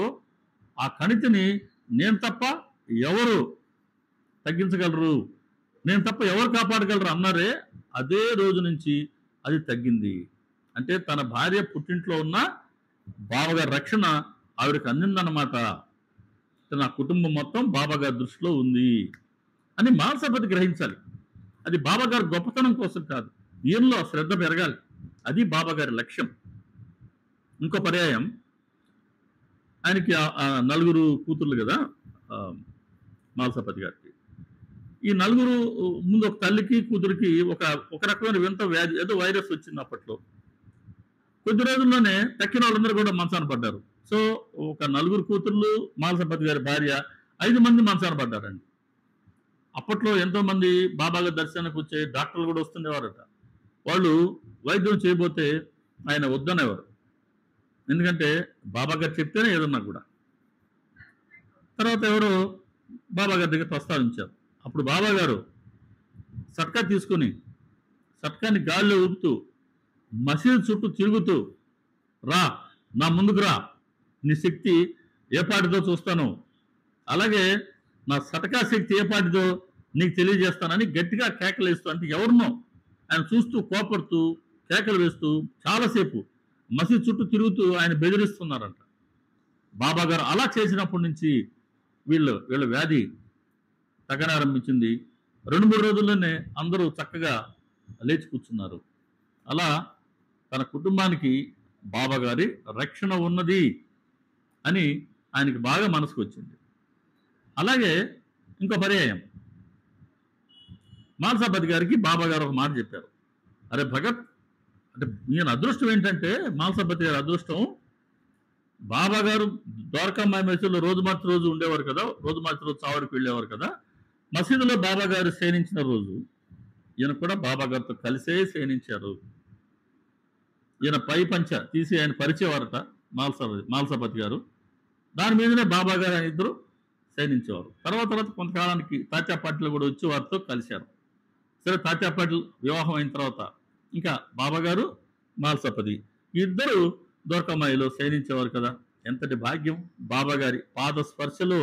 ఆ కణితిని నేను తప్ప ఎవరు తగ్గించగలరు, నేను తప్ప ఎవరు కాపాడగలరు అన్నారే, అదే రోజు నుంచి అది తగ్గింది. అంటే తన భార్య పుట్టింట్లో ఉన్న బాబాగారి రక్షణ ఆవిడకి అందిందన్నమాట. నా కుటుంబం మొత్తం బాబాగారి దృష్టిలో ఉంది అని మాల్సపతి గ్రహించాలి. అది బాబాగారి గొప్పతనం కోసం కాదు, ఈయనలో శ్రద్ధ పెరగాలి, అది బాబాగారి లక్ష్యం. ఇంకో పర్యాయం ఆయనకి నలుగురు కూతుర్లు కదా మాల్సపతి గారికి. ఈ నలుగురు ముందు ఒక తల్లికి కూతురికి ఒక రకమైన వింత వ్యాధి, ఏదో వైరస్ వచ్చింది అప్పట్లో. కొద్ది రోజుల్లోనే తక్కిన వాళ్ళందరూ కూడా మంచాన పడ్డారు. సో ఒక నలుగురు కూతుర్లు, మాల్సపతి గారి భార్య, 5 మంది మంచాన పడ్డారండి. అప్పట్లో ఎంతో మంది బాబాగారి దర్శనానికి వచ్చే డాక్టర్లు కూడా వస్తుండేవారట. వాళ్ళు వైద్యం చేయబోతే ఆయన వద్దనేవారు, ఎందుకంటే బాబాగారు చెప్తేనే ఏదన్నా కూడా. తర్వాత ఎవరో బాబాగారి దగ్గర ప్రస్తావించారు. అప్పుడు బాబాగారు సట్కా తీసుకొని సట్కాని గాలిలో ఊపుతూ మసీదు చుట్టూ తిరుగుతూ, రా నా ముందుకు రా, నీ శక్తి ఏ పాటిదో చూస్తాను, అలాగే నా సటకా శక్తి ఏ పాటిదో నీకు తెలియజేస్తానని గట్టిగా కేకలు వేస్తూ, అంటే ఎవరినో ఆయన చూస్తూ కోపడుతూ కేకలు వేస్తూ చాలాసేపు మసీదు చుట్టూ తిరుగుతూ ఆయన బెదిరిస్తున్నారంట. బాబాగారు అలా చేసినప్పటి నుంచి వీళ్ళ వ్యాధి తగ్గనారంభించింది. 2-3 రోజుల్లోనే అందరూ చక్కగా లేచి కూర్చున్నారు. అలా తన కుటుంబానికి బాబాగారి రక్షణ ఉన్నది అని ఆయనకి బాగా మనసుకు వచ్చింది. అలాగే ఇంకో పర్యాయం మాల్సపతి గారికి బాబాగారు ఒక మాట చెప్పారు, అరే భగత్, అంటే ఈయన అదృష్టం ఏంటంటే, మాల్సపతి గారి అదృష్టం, బాబాగారు ద్వారకామాయి మసీదులో రోజు మార్చి రోజు ఉండేవారు కదా, రోజు మార్చి రోజు చావడికి వెళ్ళేవారు కదా. మసీదులో బాబాగారు శయనించిన రోజు ఈయన కూడా బాబాగారితో కలిసే శయనించారు. ఈయన పై పంచ తీసి ఆయన పరిచేవారట మాల్సపతి గారు. దాని మీదనే బాబాగారు ఆయన ఇద్దరు శయనించేవారు. తర్వాత కొంతకాలానికి తాత్యా పాటిల్ కూడా వచ్చి వారితో కలిశారు. సరే, తాత్యా పాటిల్ వివాహం అయిన తర్వాత ఇంకా బాబాగారు మాల్సపతి ఇద్దరు ద్వారకామాయిలో శయనించేవారు కదా. ఎంతటి భాగ్యం! బాబాగారి పాద స్పర్శలో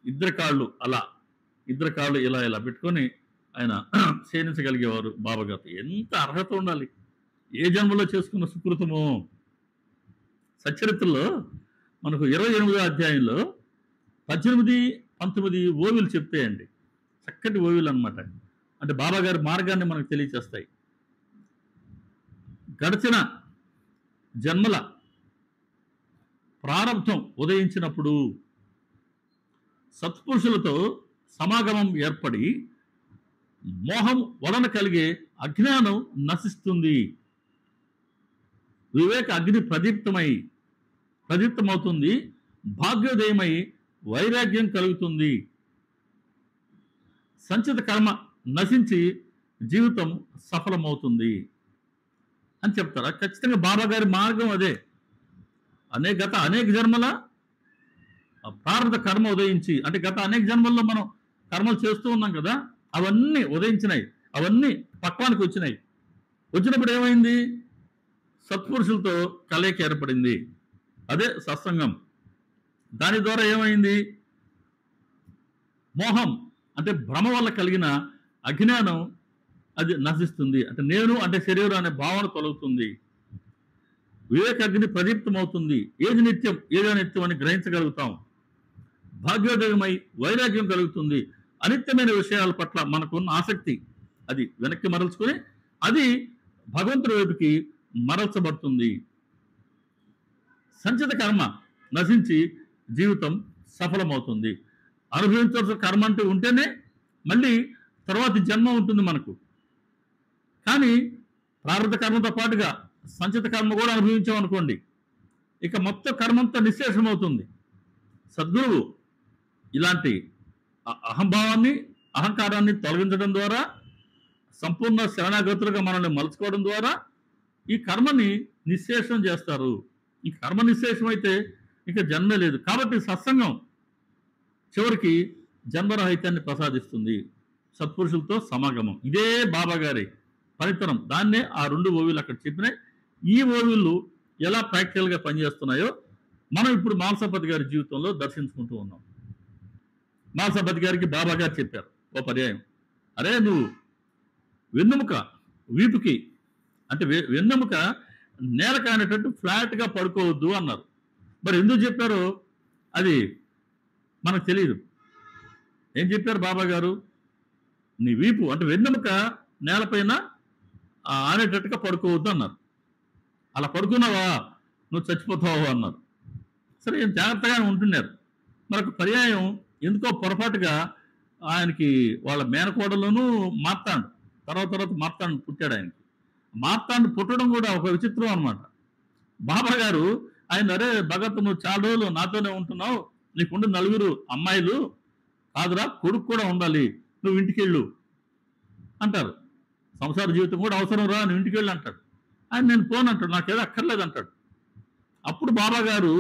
ఇద్దరు కాళ్ళు ఇలా పెట్టుకొని ఆయన శయనించగలిగేవారు. బాబాగారు ఎంత అర్హత ఉండాలి, ఏ జన్మలో చేసుకున్న సుకృతమో. సచ్చరిత్రలో మనకు 28వ అధ్యాయంలో 18-19 ఓవిలు చెప్తాయండి, చక్కటి ఓవిలు అనమాట. అంటే బాబాగారి మార్గాన్ని మనకు తెలియచేస్తాయి. గడిచిన జన్మల ప్రారంభం ఉదయించినప్పుడు సత్పురుషులతో సమాగమం ఏర్పడి మోహం వలన కలిగే అజ్ఞానం నశిస్తుంది. వివేక అగ్ని ప్రదీప్తమవుతుంది, భాగ్యోదయమై వైరాగ్యం కలుగుతుంది, సంచిత కర్మ నశించి జీవితం సఫలమవుతుంది అని చెప్తారా? ఖచ్చితంగా బాబా గారి మార్గం అదే. అనేక జన్మల ప్రారంభ కర్మ ఉదయించి, అంటే గత అనేక జన్మల్లో మనం కర్మలు చేస్తూ ఉన్నాం కదా, అవన్నీ ఉదయించినాయి, అవన్నీ పక్వానికి వచ్చినాయి. వచ్చినప్పుడు ఏమైంది? సత్పురుషులతో కలయిక ఏర్పడింది, అదే సత్సంగం. దాని ద్వారా ఏమైంది? మోహం అంటే భ్రమ వల్ల కలిగిన అజ్ఞానం అది నశిస్తుంది. అంటే నేను అంటే శరీరం అనే భావన తొలగుతుంది. వివేక అగ్ని ప్రదీప్తమవుతుంది. ఏది నిత్యం ఏదో నిత్యం అని గ్రహించగలుగుతాం. భాగ్యోదయమై వైరాగ్యం కలుగుతుంది. అనిత్యమైన విషయాల పట్ల మనకున్న ఆసక్తి అది వెనక్కి మరల్చుకొని అది భగవంతుడి వైపుకి మరల్చబడుతుంది. సంచిత కర్మ నశించి జీవితం సఫలమవుతుంది. అనుభవించాల్సిన కర్మ అంటూ ఉంటేనే మళ్ళీ తర్వాతి జన్మ ఉంటుంది మనకు. కానీ ప్రారంభ కర్మతో పాటుగా సంచిత కర్మ కూడా అనుభవించామనుకోండి, ఇక మొత్తం కర్మంతా నిశ్శేషమవుతుంది. సద్గురువు ఇలాంటి అహంభావాన్ని అహంకారాన్ని తొలగించడం ద్వారా, సంపూర్ణ శరణాగతులుగా మనల్ని మలుచుకోవడం ద్వారా ఈ కర్మని నిశ్శేషం చేస్తారు. ఈ కర్మ నిశ్శేషం అయితే ఇక జన్మే లేదు. కాబట్టి సత్సంగం చివరికి జన్మరాహిత్యాన్ని ప్రసాదిస్తుంది. సత్పురుషులతో సమాగమం ఇదే బాబా గారి పనితనం. దాన్నే ఆ 2 ఓవిలు అక్కడ చెప్పినాయి. ఈ ఓవిళ్ళు ఎలా ప్రాక్టికల్గా పనిచేస్తున్నాయో మనం ఇప్పుడు మానసపతి గారి జీవితంలో దర్శించుకుంటూ ఉన్నాం. మానసపతి గారికి బాబా గారు చెప్పారు ఓ పర్యాయం, అరే నువ్వు వెన్నెముక వీపుకి అంటే వెన్నెముక నేల కానేటట్టు ఫ్లాట్గా పడుకోవద్దు అన్నారు. మరి ఎందుకు చెప్పారో అది మనకు తెలియదు. ఏం చెప్పారు బాబా గారు? నీ వీపు అంటే వెన్నెముక నేలపైన ఆనేటట్టుగా పడుకోవద్దు అన్నారు. అలా పడుకున్నావా నువ్వు చచ్చిపోతావు అన్నారు. సరే ఏం జాగ్రత్తగానే ఉంటున్నారు. మరొక పర్యాయం ఎందుకో పొరపాటుగా ఆయనకి వాళ్ళ మేనకోడలోనూ తర్వాత మార్తాండు పుట్టాడు. ఆయనకి మార్తాండు పుట్టడం కూడా ఒక విచిత్రం అనమాట. బాబా గారు ఆయన, అరే భగత్ నువ్వు చాలా రోజులు నాతోనే ఉంటున్నావు, నీకుండే 4 అమ్మాయిలు కాదురా, కొడుకు కూడా ఉండాలి, నువ్వు ఇంటికి వెళ్ళు అంటారు. సంసార జీవితం కూడా అవసరం రా, నువ్వు ఇంటికి వెళ్ళి అంటాడు. ఆయన నేను పోను అంటాడు, నాకేదో అక్కర్లేదు అంటాడు. అప్పుడు బాబా గారు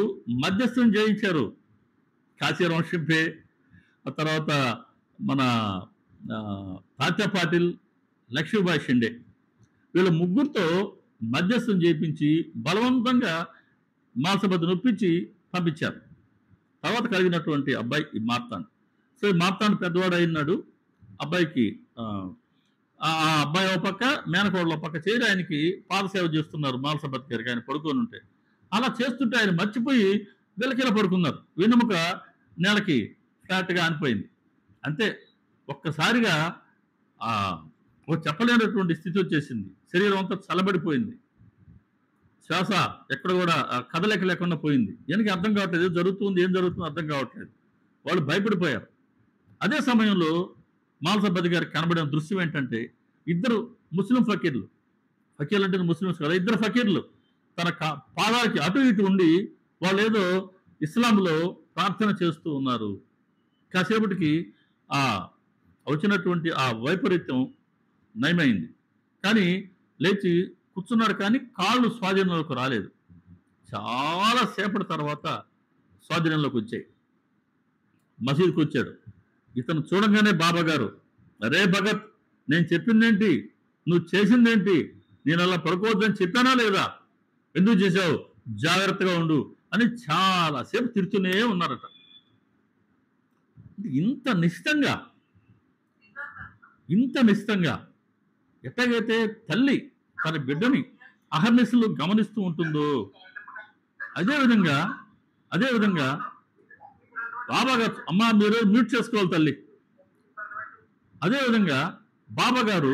మధ్యస్థం చేయించారు. కాశీరాం షింపే, ఆ తర్వాత మన తాత్యా పాటిల్, లక్ష్మీబాయి షిండే, వీళ్ళ ముగ్గురితో మధ్యస్థం చేయించి బలవంతంగా మానసపతి నొప్పించి పంపించారు. తర్వాత కలిగినటువంటి అబ్బాయి ఈ మార్తాండ్. సో ఈ మార్తాండ్ పెద్దవాడు అయినాడు. అబ్బాయికి ఆ అబ్బాయి ఒక పక్క, మేనకోడలు ఒక పక్క చేరి ఆయనకి పాదసేవ చేస్తున్నారు మానసపతి గారికి, ఆయన పడుకొని ఉంటే. అలా చేస్తుంటే ఆయన మర్చిపోయి వెలకిలా పడుకున్నారు. వెన్నెముక నేలకి ఫ్లాట్గా ఆనిపోయింది. అంతే, ఒక్కసారిగా ఒక చెప్పలేనటువంటి స్థితి వచ్చేసింది. శరీరం అంతా చల్లబడిపోయింది. శ్వాస ఎక్కడ కూడా కదలిక లేకుండా పోయింది. ఎందుకు అర్థం కావట్లేదు, ఏం జరుగుతుంది అర్థం కావట్లేదు. వాళ్ళు భయపడిపోయారు. అదే సమయంలో మానసపతి గారికి కనబడిన దృశ్యం ఏంటంటే, 2 ముస్లిం ఫకీర్లు అంటే ముస్లిమ్స్ కదా, 2 ఫకీర్లు తన పాదాలకి అటు ఇటు ఉండి వాళ్ళు ఏదో ఇస్లాంలో ప్రార్థన చేస్తూ ఉన్నారు. కాసేపటికి వచ్చినటువంటి ఆ వైపరీత్యం నయమైంది. కానీ లేచి కూర్చున్నాడు, కానీ కాళ్ళు స్వాధీనంలోకి రాలేదు. చాలా సేపటి తర్వాత స్వాధీనంలోకి వచ్చాయి. మసీదుకి వచ్చాడు. ఇతను చూడంగానే బాబా గారు, అరే భగత్, నేను చెప్పిందేంటి, నువ్వు చేసిందేంటి, నేను అలా పడుకోవద్దని చెప్పానా లేదా, ఎందుకు చేశావు, జాగ్రత్తగా ఉండు అని చాలాసేపు తిడుతూనే ఉన్నారట. ఇంత నిశ్చితంగా ఎట్లాగైతే తల్లి తన బిడ్డని అహర్నిశలు గమనిస్తూ ఉంటుందో, అదేవిధంగా బాబా గారు, అమ్మ మీరు మ్యూట్ చేసుకోవాలి తల్లి, అదేవిధంగా బాబా గారు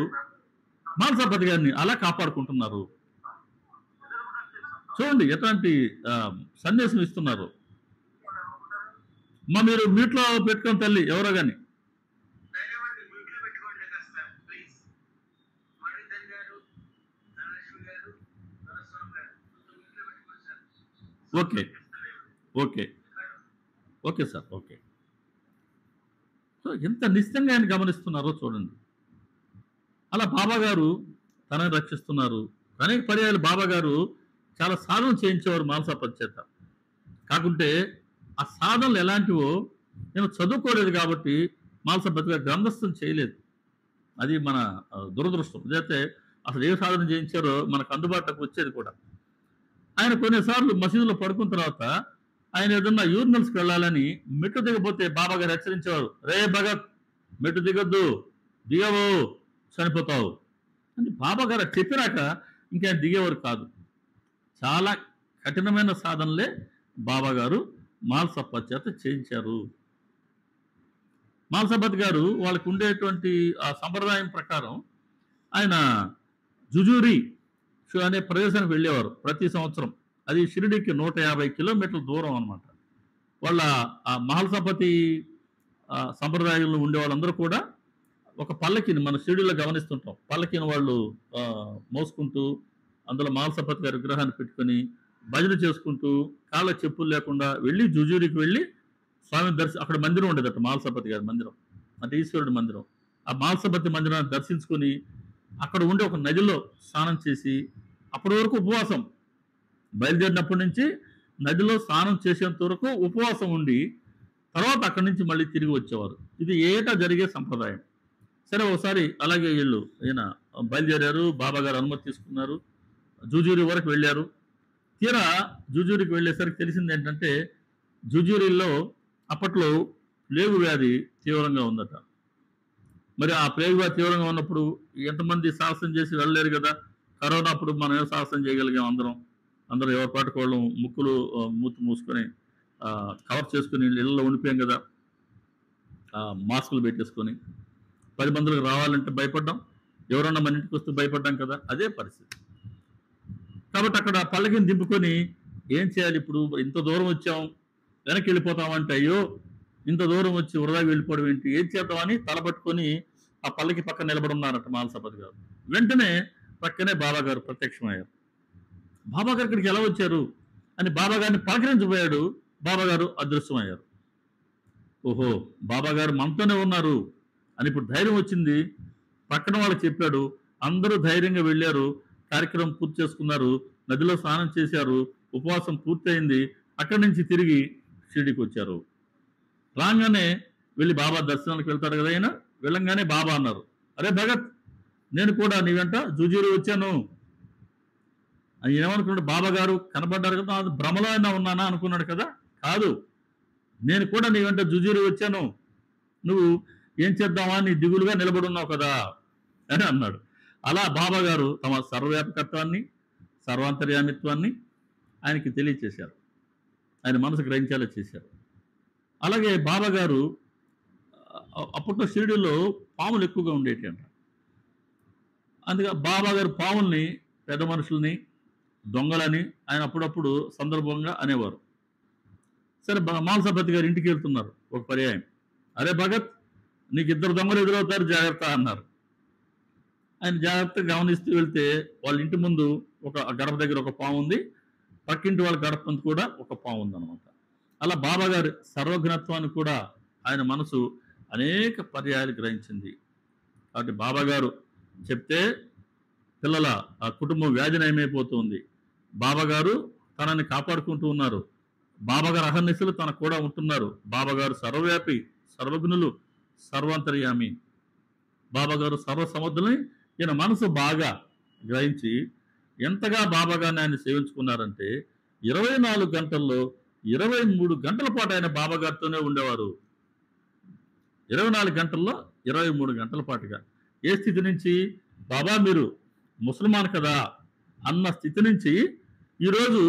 మానసపతి గారిని అలా కాపాడుకుంటున్నారు. చూడండి ఎట్లాంటి సందేశం ఇస్తున్నారు. అమ్మ మీరు మ్యూట్లో పెట్టుకోండి తల్లి, ఎవరో కానీ. Okay. Okay. Okay sir. Okay. So, ఎంత నిశ్చితంగా ఆయన గమనిస్తున్నారో చూడండి. అలా బాబాగారు తనని రక్షిస్తున్నారు. అనేక పర్యాయాలు బాబాగారు చాలా సాధన చేయించేవారు మానసాపతి చేత. కాకుంటే ఆ సాధనలు ఎలాంటివో నేను చదువుకోలేదు కాబట్టి మానసాపతి గారు గ్రంథస్థం చేయలేదు. అది మన దురదృష్టం. ఇదైతే అసలు ఏ సాధన చేయించారో మనకు అందుబాటులోకి వచ్చేది కూడా. ఆయన కొన్నిసార్లు మసీదులో పడుకున్న తర్వాత ఆయన ఏదన్నా యూరినల్స్కి వెళ్ళాలని మెట్టు దిగపోతే బాబా గారు హెచ్చరించేవారు. రే భగత్, మెట్టు దిగొద్దు, దిగవు, చనిపోతావు అని బాబా గారు చెప్పినాక ఇంకా ఆయన దిగేవారు కాదు. చాలా కఠినమైన సాధనలే బాబా గారు మాల్సప్పత్ చేత చేయించారు. మాల్సప్పత్ గారు వాళ్ళకు ఉండేటువంటి ఆ సంప్రదాయం ప్రకారం ఆయన జుజూరి అనే ప్రదేశానికి వెళ్ళేవారు ప్రతి సంవత్సరం. అది షిరిడీకి 150 కిలోమీటర్ల దూరం అనమాట. వాళ్ళ ఆ మహల్సపతి సంప్రదాయంలో ఉండే వాళ్ళందరూ కూడా ఒక పల్లకిని మన షిరిడీలో గమనిస్తుంటాం. పల్లకిని వాళ్ళు మోసుకుంటూ అందులో మహల్సపతి గారి విగ్రహాన్ని పెట్టుకొని భజన చేసుకుంటూ కాళ్ళ చెప్పులు లేకుండా వెళ్ళి జుజూరికి వెళ్ళి స్వామి అక్కడ మందిరం ఉండేదట, మహల్సపతి గారి మందిరం అంటే ఈశ్వరుడి మందిరం. ఆ మహల్సపతి మందిరాన్ని దర్శించుకొని అక్కడ ఉండే ఒక నదిలో స్నానం చేసి అప్పటి వరకు ఉపవాసం, బయలుదేరినప్పటి నుంచి నదిలో స్నానం చేసేంత వరకు ఉపవాసం ఉండి తర్వాత అక్కడి నుంచి మళ్ళీ తిరిగి వచ్చేవారు. ఇది ఏటా జరిగే సంప్రదాయం. సరే, ఒకసారి అలాగే వీళ్ళు ఈయన బయలుదేరారు, బాబా గారు అనుమతి తీసుకున్నారు, జుజూరి వరకు వెళ్ళారు. తీరా జుజూరికి వెళ్ళేసరికి తెలిసింది ఏంటంటే జుజూరిలో అప్పట్లో ప్లేగు వ్యాధి తీవ్రంగా ఉందట. మరి ఆ ప్లేగు వ్యాధి తీవ్రంగా ఉన్నప్పుడు ఎంతమంది సాహసం చేసి వెళ్ళలేరు కదా. కరోనా అప్పుడు మనం ఏం సాహసం చేయగలిగాం? అందరూ ఎవరి పాటుకు వాళ్ళు ముక్కులు మూతి మూసుకొని కవర్ చేసుకుని ఇళ్ళలో ఉండిపోయాం కదా, మాస్కులు పెట్టేసుకొని. 10 మందికి రావాలంటే భయపడ్డాం, ఎవరన్నా మన ఇంటికి వస్తే భయపడ్డాం కదా, అదే పరిస్థితి. కాబట్టి అక్కడ పల్లకిని దింపుకొని ఏం చేయాలి ఇప్పుడు? ఇంత దూరం వచ్చాం, వెనక్కి వెళ్ళిపోతామంటే అయ్యో ఇంత దూరం వచ్చి వృధాగా వెళ్ళిపోవడం ఏంటి, ఏం చేద్దామని తలపట్టుకొని ఆ పల్లకి పక్కన నిలబడి ఉన్నారట మాల్సపతి గారు. వెంటనే పక్కనే బాబా గారు ప్రత్యక్షమయ్యారు. బాబా గారు ఇక్కడికి ఎలా వచ్చారు అని బాబా గారిని పలకరించబోయాడు. బాబా గారు అదృశ్యమయ్యారు. ఓహో, బాబా గారు మనతోనే ఉన్నారు అని ఇప్పుడు ధైర్యం వచ్చింది. పక్కన వాళ్ళకి చెప్పాడు. అందరూ ధైర్యంగా వెళ్ళారు, కార్యక్రమం పూర్తి చేసుకున్నారు, నదిలో స్నానం చేశారు, ఉపవాసం పూర్తయింది. అక్కడి నుంచి తిరిగి షిరిడీకి వచ్చారు. రాగానే వెళ్ళి బాబా దర్శనానికి వెళ్తారు కదా ఆయన. వెళ్ళంగానే బాబా అన్నారు, అరే భగత్, నేను కూడా నీ వెంట జుజూరి వచ్చాను అని. ఏమనుకున్నాడు? బాబా గారు కనబడ్డారు కదా, అది భ్రమలో అయినా ఉన్నానా అనుకున్నాడు కదా. కాదు, నేను కూడా నీ వెంట జుజూరి వచ్చాను, నువ్వు ఏం చేద్దామా నీ దిగులుగా నిలబడి ఉన్నావు కదా అని అన్నాడు. అలా బాబా గారు తమ సర్వవ్యాపకత్వాన్ని, సర్వాంతర్యామిత్వాన్ని ఆయనకి తెలియచేశారు, ఆయన మనసు గ్రహించేలా చేశారు. అలాగే బాబా గారు అప్పట్లో షిరిడీలో పాములు ఎక్కువగా ఉండేటి అంట. అందుకే బాబా గారు పాముల్ని, పెద్ద మనుషుల్ని దొంగలని ఆయన అప్పుడప్పుడు సందర్భంగా అనేవారు. సరే, మాల్సపతి గారు ఇంటికి వెళ్తున్నారు ఒక పర్యాయం. అరే భగత్, నీకు 2 దొంగలు ఎదురవుతారు, జాగ్రత్త అన్నారు. ఆయన జాగ్రత్తగా గమనిస్తూ వెళ్తే వాళ్ళ ఇంటి ముందు ఒక గడప దగ్గర ఒక పాము ఉంది, పక్కింటి వాళ్ళ గడప ముందు కూడా ఒక పాము ఉందన్నమాట. అలా బాబా గారి సర్వజ్ఞత్వాన్ని కూడా ఆయన మనసు అనేక పర్యాయాలు గ్రహించింది. కాబట్టి బాబా గారు చెప్తే పిల్లల ఆ కుటుంబం వ్యాధి నయమైపోతుంది. బాబా గారు తనని కాపాడుకుంటూ ఉన్నారు. బాబా గారు అహర్నిశలు తన కూడా ఉంటున్నారు. బాబా గారు సర్వవ్యాపి, సర్వజ్ఞులు, సర్వాంతర్యామి. బాబా గారు సర్వసమర్థులని ఈయన మనసు బాగా గ్రహించి ఎంతగా బాబా గారిని ఆయన సేవించుకున్నారంటే 24 గంటల్లో 23 గంటల పాటు ఆయన బాబా గారితోనే ఉండేవారు. 24 గంటల్లో 23 గంటల పాటుగా. ఏ స్థితి నుంచి? బాబా మీరు ముసల్మాన్ కదా అన్న స్థితి నుంచి ఈరోజు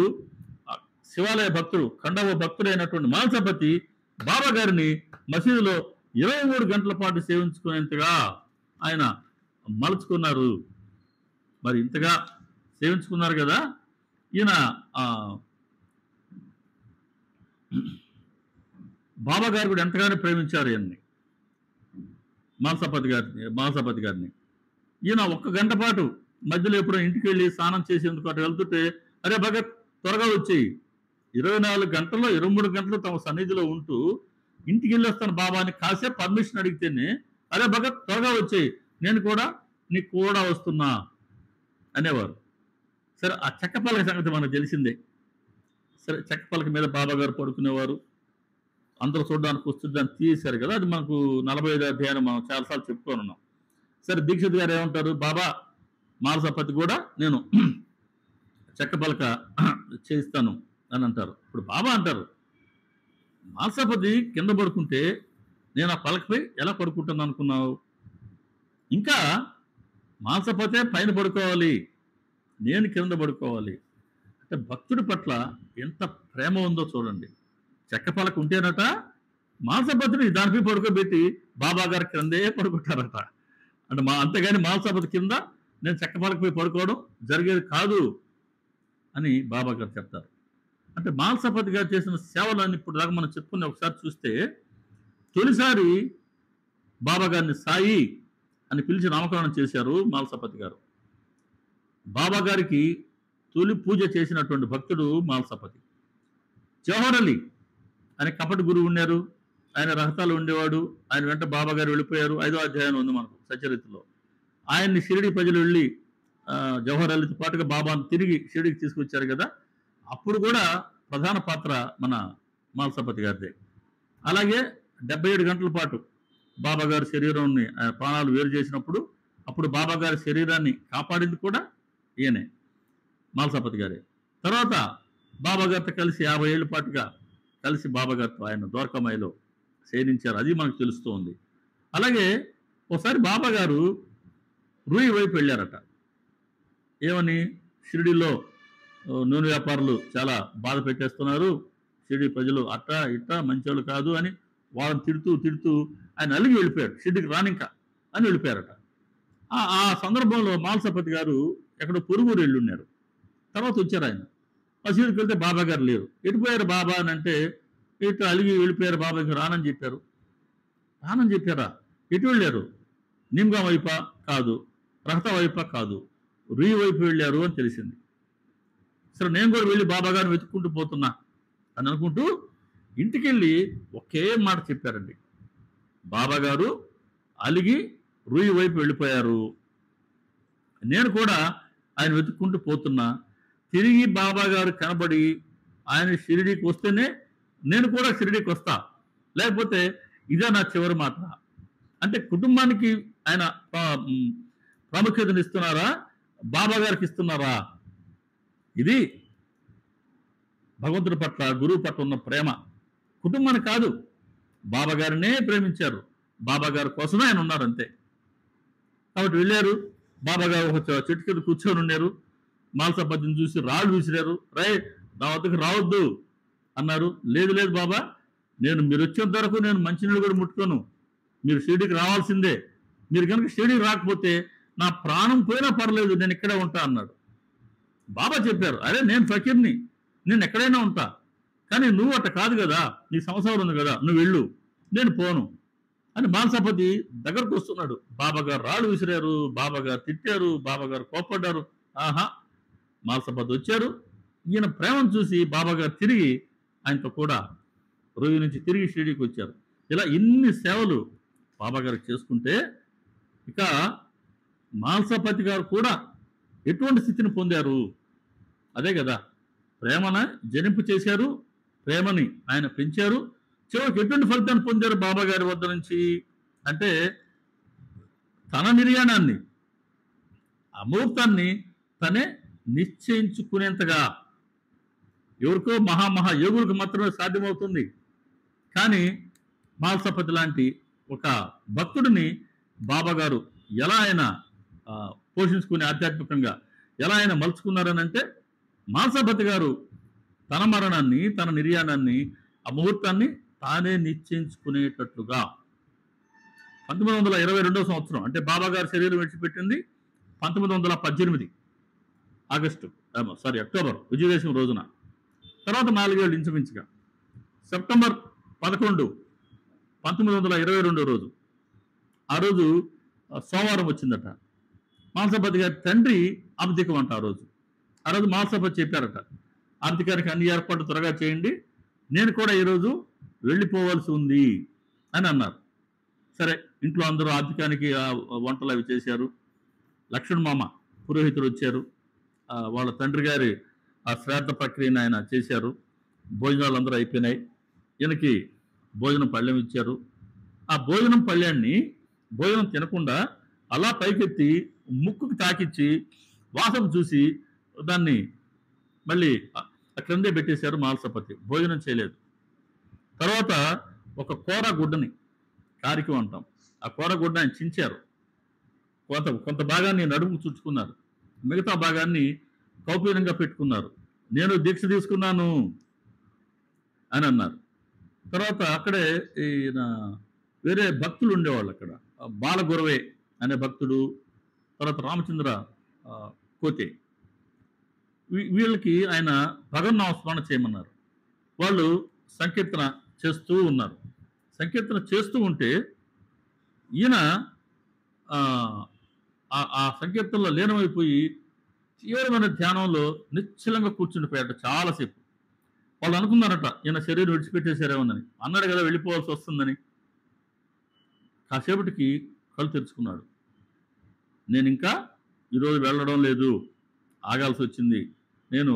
శివాలయ భక్తుడు, ఖండవ భక్తుడు అయినటువంటి మాల్సపతి బాబా గారిని మసీదులో 23 గంటల పాటు సేవించుకునేంతగా ఆయన మలుచుకున్నారు. మరి ఇంతగా సేవించుకున్నారు కదా, ఈయన బాబా గారు కూడా ఎంతగానో ప్రేమించారు ఈయన్ని, మాల్సపతి గారిని. ఈయన 1 గంట పాటు మధ్యలో ఎప్పుడో ఇంటికి వెళ్ళి స్నానం చేసేందుకు అటు వెళ్తుంటే, అరే భగత్ త్వరగా వచ్చేయి, 24 గంటల్లో 23 గంటలు తమ సన్నిధిలో ఉంటూ ఇంటికి వెళ్ళొస్తాను బాబా అని కాసేపు పర్మిషన్ అడిగితేనే, అరే భగత్ త్వరగా వచ్చేయి, నేను కూడా నీకు కూడా వస్తున్నా అనేవారు. సరే, ఆ చెక్క పలక సంగతి మనకు తెలిసిందే. సరే, చెక్క పలక మీద బాబా గారు పడుకునేవారు. అందరూ చూడడానికి వస్తే దాన్ని తీసేశారు కదా, అది మనకు 45 అధ్యాయాన్ని మనం చాలాసార్లు చెప్పుకొని ఉన్నాం. సరే, దీక్షిత్ గారు ఏమంటారు, బాబా మానసపతి కూడా నేను చెక్క పలక చేయిస్తాను అని అంటారు. ఇప్పుడు బాబా అంటారు, మానసపతి కింద పడుకుంటే నేను ఆ పలకపై ఎలా పడుకుంటాను అనుకున్నావు? ఇంకా మానసపతే పైన పడుకోవాలి, నేను కింద పడుకోవాలి అంటే భక్తుడి పట్ల ఎంత ప్రేమ ఉందో చూడండి. చెక్క పలక ఉంటేనట మానసపతిని దానిపై పడుకోబెట్టి బాబా గారి కిందే పడుకుంటారట. అంటే అంతేగాని మానసపతి కింద నేను చెక్క పలకపై పడుకోవడం జరిగేది కాదు అని బాబా గారు చెప్తారు. అంటే మానసపతి గారు చేసిన సేవలన్నీ ఇప్పుడు దాకా మనం చెప్పుకుని ఒకసారి చూస్తే, తొలిసారి బాబా గారిని సాయి అని పిలిచి నామకరణం చేశారు మానసపతి గారు. బాబా గారికి తొలి పూజ చేసినటువంటి భక్తుడు మానసపతి. జవహర్ అలీ అనే కపటి గురువు ఉన్నారు, ఆయన రహతాలు ఉండేవాడు. ఆయన వెంట బాబా గారు వెళ్ళిపోయారు. 5వ అధ్యాయం ఉంది మనకు సచరిత్రలో. ఆయన్ని షిరిడి ప్రజలు వెళ్ళి జవహర్ అలీతో పాటుగా బాబాను తిరిగి షిరిడికి తీసుకొచ్చారు కదా, అప్పుడు కూడా ప్రధాన పాత్ర మన మానసపతి గారిదే. అలాగే 77 గంటల పాటు బాబా గారి శరీరాన్ని ప్రాణాలు వేరు చేసినప్పుడు అప్పుడు బాబా గారి శరీరాన్ని కాపాడింది కూడా ఈయనే, మానసపతి గారే. తర్వాత బాబా గారితో కలిసి 50 ఏళ్ళ పాటుగా కలిసి బాబా గారితో ఆయన ద్వారకామాయిలో శయనించారు, అది మనకు తెలుస్తూ ఉంది. అలాగే ఒకసారి బాబా గారు రూయి వైపు వెళ్ళారట. ఏమని, షిరిడిలో నూనె వ్యాపారులు చాలా బాధ పెట్టేస్తున్నారు, షిరిడి ప్రజలు అట్ట ఇట్ట మంచోళ్ళు కాదు అని వాళ్ళని తిడుతూ ఆయన అలిగి వెళ్ళిపోయాడు, షిరిడికి రానింకా అని వెళ్ళిపోయారట. ఆ సందర్భంలో మానసపతి గారు ఎక్కడో పొరుగురు వెళ్ళి ఉన్నారు. తర్వాత వచ్చారు ఆయన. ఆ షిరిడికి వెళ్తే బాబా గారు లేరు. ఎటుపోయారు బాబా అని అంటే, ఇట్లా అలిగి వెళ్ళిపోయారు బాబా, ఇంకా రానని చెప్పారు. రానని చెప్పారా? ఎటు వెళ్ళారు? నిమ్గా వైపా కాదు, రహత వైపా కాదు, రూయి వైపు వెళ్ళారు అని తెలిసింది. సరే, నేను కూడా వెళ్ళి బాబా గారిని వెతుక్కుంటూ పోతున్నా అని అనుకుంటూ ఇంటికి వెళ్ళి ఒకే మాట చెప్పారండి, బాబా గారు అలిగి రూయి వైపు వెళ్ళిపోయారు, నేను కూడా ఆయన వెతుక్కుంటూ పోతున్నా, తిరిగి బాబా గారు కనబడి ఆయన షిరిడీకి వస్తేనే నేను కూడా షిరిడీకి వస్తా, లేకపోతే ఇదే నా చివరి మాట. అంటే కుటుంబానికి ఆయన ప్రాముఖ్యతను ఇస్తున్నారా, బాబా గారికి ఇస్తున్నారా? ఇది భగవంతుడి పట్ల గురువు పట్ల ఉన్న ప్రేమ. కుటుంబాన్ని కాదు, బాబా గారినే ప్రేమించారు, బాబా గారి కోసమే ఆయన ఉన్నారు అంతే. కాబట్టి వెళ్ళారు, బాబా గారు ఒక చెట్టు కింద కూర్చొని ఉన్నారు. మానసపతిని చూసి రాళ్ళు విసిరారు. నా వద్దకు రావద్దు అన్నారు. లేదు బాబా, మీరు వచ్చేంత వరకు నేను మంచినీళ్ళు కూడా ముట్టుకోను, మీరు షిరిడీకి రావాల్సిందే, మీరు కనుక షిరిడీకి రాకపోతే నా ప్రాణం పోయినా పర్లేదు, నేను ఇక్కడే ఉంటా అన్నాడు. బాబా చెప్పారు, అరే నేను ఫకీర్ని, నేను ఎక్కడైనా ఉంటా, కానీ నువ్వు అట్ట కాదు కదా, నీ సంసారం ఉంది కదా, నువ్వు వెళ్ళు, నేను పోను అని మానసపతి దగ్గరకు వస్తున్నాడు. బాబా గారు రాళ్ళు విసిరారు, బాబా గారు తిట్టారు, బాబా గారు కోప్పడ్డారు. ఆహా, మానసపతి వచ్చారు. ఈయన ప్రేమను చూసి బాబా గారు తిరిగి ఆయనతో కూడా రూయి నుంచి తిరిగి షిరిడీకి వచ్చారు. ఇలా ఇన్ని సేవలు బాబా గారికి చేసుకుంటే, ఇక మానసపతి గారు కూడా ఎటువంటి స్థితిని పొందారు? అదే కదా, ప్రేమను జనింపు చేశారు, ప్రేమని ఆయన పెంచారు. చివరికి ఎటువంటి ఫలితాన్ని పొందారు బాబా గారి వద్ద నుంచి అంటే, తన నిర్యాణాన్ని, అమూర్తాన్ని తనే నిశ్చయించుకునేంతగా. ఎవరికో మహా యోగులకు మాత్రమే సాధ్యమవుతుంది. కానీ మానసపతి లాంటి ఒక భక్తుడిని బాబా గారు ఎలా ఆయన పోషించుకుని ఆధ్యాత్మికంగా ఎలా ఆయన మలుచుకున్నారని అంటే, మానసపతి గారు తన మరణాన్ని, తన నిర్యాణాన్ని, ఆ ముహూర్తాన్ని తానే నిశ్చయించుకునేటట్లుగా 1922వ సంవత్సరం, అంటే బాబా గారి శరీరం విడిచిపెట్టింది 1918 అక్టోబర్ విజయదశమి రోజున. తర్వాత 4 ఏళ్ళు ఇంచుమించుగా సెప్టెంబర్ 11, 1922 రోజు, ఆ రోజు సోమవారం వచ్చిందట. మానసపతి గారి తండ్రి అబ్దికం అంట. ఆ రోజు మానసపతి చెప్పారట, ఆర్థికానికి అన్ని ఏర్పాట్లు త్వరగా చేయండి, నేను కూడా ఈరోజు వెళ్ళిపోవాల్సి ఉంది అని అన్నారు. సరే, ఇంట్లో అందరూ ఆర్థికానికి వంటలు అవి చేశారు. లక్ష్మణ్ మామ పురోహితుడు వచ్చారు. వాళ్ళ తండ్రి గారి ఆ శ్రాద్ధ ప్రక్రియను ఆయన చేశారు. భోజనాలు అందరూ అయిపోయినాయి. ఈయనకి భోజనం పళ్ళెం ఇచ్చారు. ఆ భోజనం పళ్ళాన్ని భోజనం తినకుండా అలా పైకెత్తి ముక్కుకు తాకిచ్చి వాసన చూసి దాన్ని మళ్ళీ క్రిందే పెట్టేశారు మాల్సపతి. భోజనం చేయలేదు. తర్వాత ఒక కూర గుడ్డని, కారికి అంటాం, ఆ కూర గుడ్డ ఆయన చించారు. కొంత భాగాన్ని నడుముకు చుట్టుకున్నారు, మిగతా భాగాన్ని కౌపీనంగా పెట్టుకున్నారు. నేను దీక్ష తీసుకున్నాను అని అన్నారు. తర్వాత అక్కడే ఈయన వేరే భక్తులు ఉండేవాళ్ళు అక్కడ. బాలగురవే అనే భక్తుడు, తర్వాత రామచంద్ర కోతే, వీళ్ళకి ఆయన భగవన్నామస్మరణ చేయమన్నారు. వాళ్ళు సంకీర్తన చేస్తూ ఉన్నారు. సంకీర్తన చేస్తూ ఉంటే ఈయన ఆ సంకీర్తనలో లీనమైపోయి తీవ్రమైన ధ్యానంలో నిశ్చలంగా కూర్చుండిపోయాడు చాలాసేపు. వాళ్ళు అనుకున్నారట ఈయన శరీరం విడిచిపెట్టేశారేమోనని. అన్నాడు కదా వెళ్ళిపోవాల్సి వస్తుందని. కాసేపటికి కళ్ళు తెరుచుకున్నాడు. నేను ఇంకా ఈరోజు వెళ్ళడం లేదు, ఆగాల్సి వచ్చింది, నేను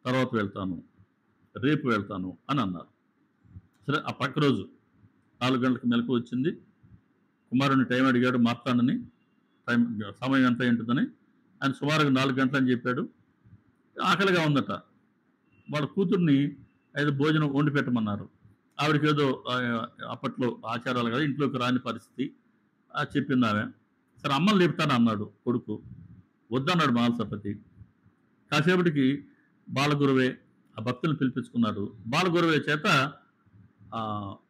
తర్వాత వెళ్తాను, రేపు వెళ్తాను అని అన్నారు. సరే, ఆ పక్క రోజు 4 గంటలకు మెలకు వచ్చింది. కుమారుని టైం అడిగాడు మార్తాండని, సమయం ఎంత ఏంటిదని. ఆయన సుమారుగా 4 గంటలు అని చెప్పాడు. ఆకలిగా ఉందట. వాళ్ళ కూతుర్ని ఏదో భోజనం వండి పెట్టమన్నారు. ఆవిడకి ఏదో అప్పట్లో ఆచారాలు కదా, ఇంట్లోకి రాని పరిస్థితి చెప్పింది ఆమె. సరే, అమ్మని లేపుతాను అన్నాడు కొడుకు. వద్దన్నాడు మాల్సపతి. కాసేపటికి బాలగురువే ఆ భక్తులను పిలిపించుకున్నారు. బాలగురువే చేత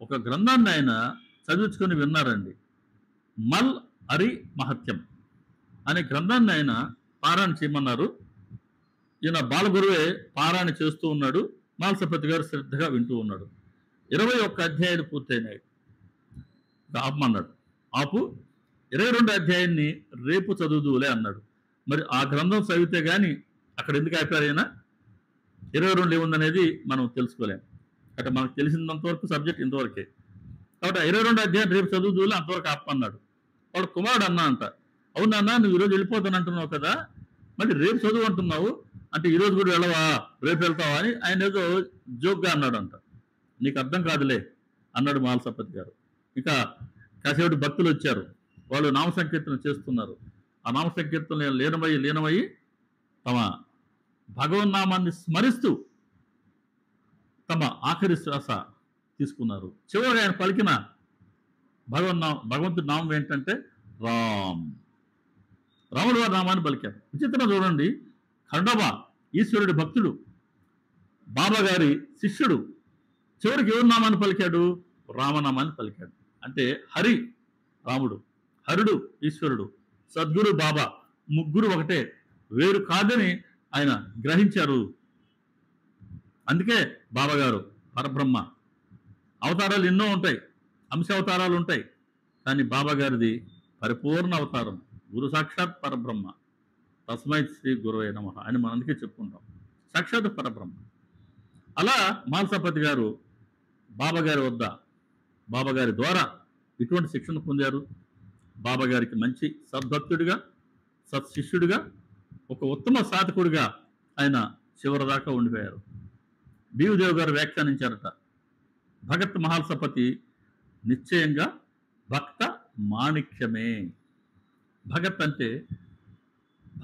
ఒక గ్రంథాన్ని ఆయన చదివించుకొని విన్నారండి. మల్ అరి మహత్యం అనే గ్రంథాన్ని ఆయన పారాయణ చేయమన్నారు. ఈయన బాలగురువే పారాయణ చేస్తూ ఉన్నాడు. మాల్సపతి గారు శ్రద్ధగా వింటూ ఉన్నాడు. 21 అధ్యాయాలు పూర్తయినాయి. ఆపమన్నాడు. ఆపు, 22 అధ్యాయాన్ని రేపు చదువుదులే అన్నాడు. మరి ఆ గ్రంథం చదివితే కానీ అక్కడ ఎందుకు ఆపారు ఆయన? 22 ఏముందనేది మనం తెలుసుకోలేం. అంటే మనకు తెలిసినంతవరకు సబ్జెక్ట్ ఇంతవరకే. కాబట్టి 22 అధ్యాయం రేపు చదువుదులే, అంతవరకు ఆపమన్నాడు. వాడు కుమారుడు అన్నా అంట, అవునా అన్న, నువ్వు ఈరోజు వెళ్ళిపోతాను అంటున్నావు కదా, మళ్ళీ రేపు చదువు అంటున్నావు అంటే ఈరోజు కూడా వెళ్ళవా, రేపు వెళ్తావా అని ఆయన ఏదో జోక్గా అన్నాడు అంట. నీకు అర్థం కాదులే అన్నాడు మాల్సపతి గారు. ఇంకా కాసేపటి భక్తులు వచ్చారు. వాళ్ళు నామ సంకీర్తన చేస్తున్నారు. ఆ నామ సంకీర్తన లీనమయ్యి తమ భగవన్నామాన్ని స్మరిస్తూ తమ ఆఖరి శ్వాస తీసుకున్నారు. చివరిగా ఆయన పలికిన భగవంతుడి నామం ఏంటంటే రాముడు వారి నామాన్ని పలికారు. విచిత్రం చూడండి, ఖండోబా ఈశ్వరుడి భక్తుడు, బాబా గారి శిష్యుడు, చివరికి ఎవరి నామాన్ని పలికాడు? రామనామాన్ని పలికాడు. అంటే హరి రాముడు, హరుడు ఈశ్వరుడు, సద్గురు బాబా, ముగ్గురు ఒకటే, వేరు కాదని ఆయన గ్రహించారు. అందుకే బాబాగారు పరబ్రహ్మ. అవతారాలు ఎన్నో ఉంటాయి, అంశావతారాలు ఉంటాయి, కానీ బాబాగారిది పరిపూర్ణ అవతారం, గురు సాక్షాత్ పరబ్రహ్మ. తస్మై శ్రీ గురువే నమః అని మనం అందుకే చెప్పుకుంటాం, సాక్షాత్ పరబ్రహ్మ. అలా మాల్సపతి గారు బాబాగారి వద్ద, బాబాగారి ద్వారా ఇటువంటి శిక్షణ పొందారు. బాబాగారికి మంచి సద్భక్తుడిగా, సత్శిష్యుడిగా, ఒక ఉత్తమ సాధకుడిగా ఆయన చివరిదాకా ఉండిపోయారు. బీవదేవ్ గారు వ్యాఖ్యానించారట, భగత్ మహాల్సపతి నిశ్చయంగా భక్త మాణిక్యమే. భగత్ అంటే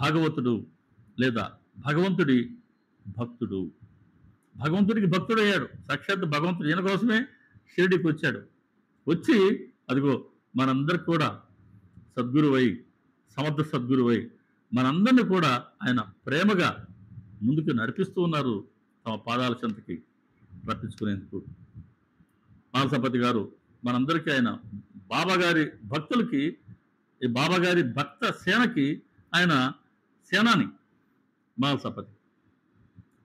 భాగవతుడు లేదా భగవంతుడి భక్తుడు. భగవంతుడికి భక్తుడు అయ్యాడు. సాక్షాత్ భగవంతుడు ఈయన కోసమే షిరిడికి వచ్చాడు. వచ్చి అదిగో మనందరికి కూడా సద్గురువై, సమర్థ సద్గురువై మనందరినీ కూడా ఆయన ప్రేమగా ముందుకు నడిపిస్తూ ఉన్నారు, తమ పాదాల చెంతకి రప్పించుకునేందుకు. మాల్సపతి గారు మనందరికీ ఆయన బాబాగారి భక్తులకి, ఈ బాబాగారి భక్త సేనకి ఆయన సేనాని మాల్సపతి.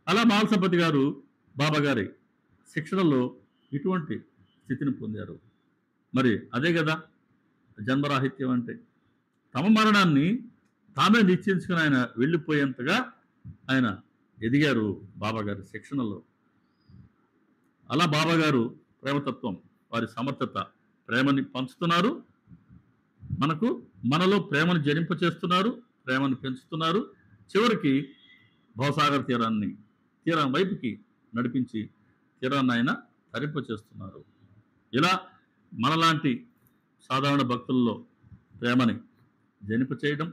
అలా మాల్సపతి గారు బాబాగారి శిక్షణలో ఇటువంటి స్థితిని పొందారు. మరి అదే కదా జన్మరాహిత్యం అంటే. తమ మరణాన్ని తామే నిశ్చయించుకుని ఆయన వెళ్ళిపోయేంతగా ఆయన ఎదిగారు బాబాగారి శిక్షణలో. అలా బాబాగారు ప్రేమతత్వం, వారి సమర్థత, ప్రేమని పంచుతున్నారు, మనలో ప్రేమను జనింపచేస్తున్నారు, ప్రేమను పెంచుతున్నారు. చివరికి భవసాగర తీరం వైపుకి నడిపించి తీరాన్ని ఆయన తరింపచేస్తున్నారు. ఇలా మనలాంటి సాధారణ భక్తుల్లో ప్రేమని జనింప చేయడం,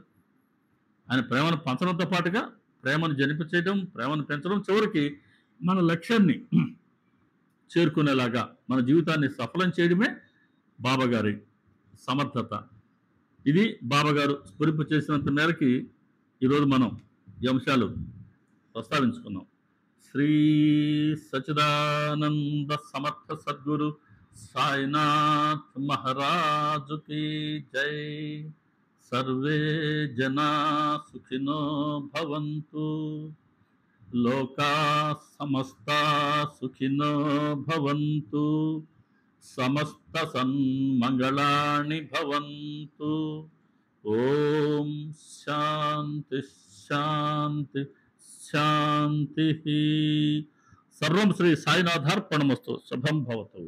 ఆయన ప్రేమను పంచడంతో పాటుగా ప్రేమను జనింప చేయడం, ప్రేమను పెంచడం, చివరికి మన లక్ష్యాన్ని చేరుకునేలాగా మన జీవితాన్ని సఫలం చేయడమే బాబాగారి సమర్థత. ఇది బాబాగారు స్ఫురింప చేసినంత మేరకి ఈరోజు మనం ఈ అంశాలు ప్రస్తావించుకున్నాం. శ్రీ సచిదానంద సమర్థ సద్గురు సాయినాథ్ మహారాజుకి జై. సర్వే జనా సుఖినో భవంతు, లోకా సమస్తా సుఖినో భవంతు, సమస్త సన్మంగళాని భవంతు. ఓం శాంతి శాంతి శాంతి. సర్వం శ్రీ సాయినాథార్పణమస్తు. శుభం భవతు.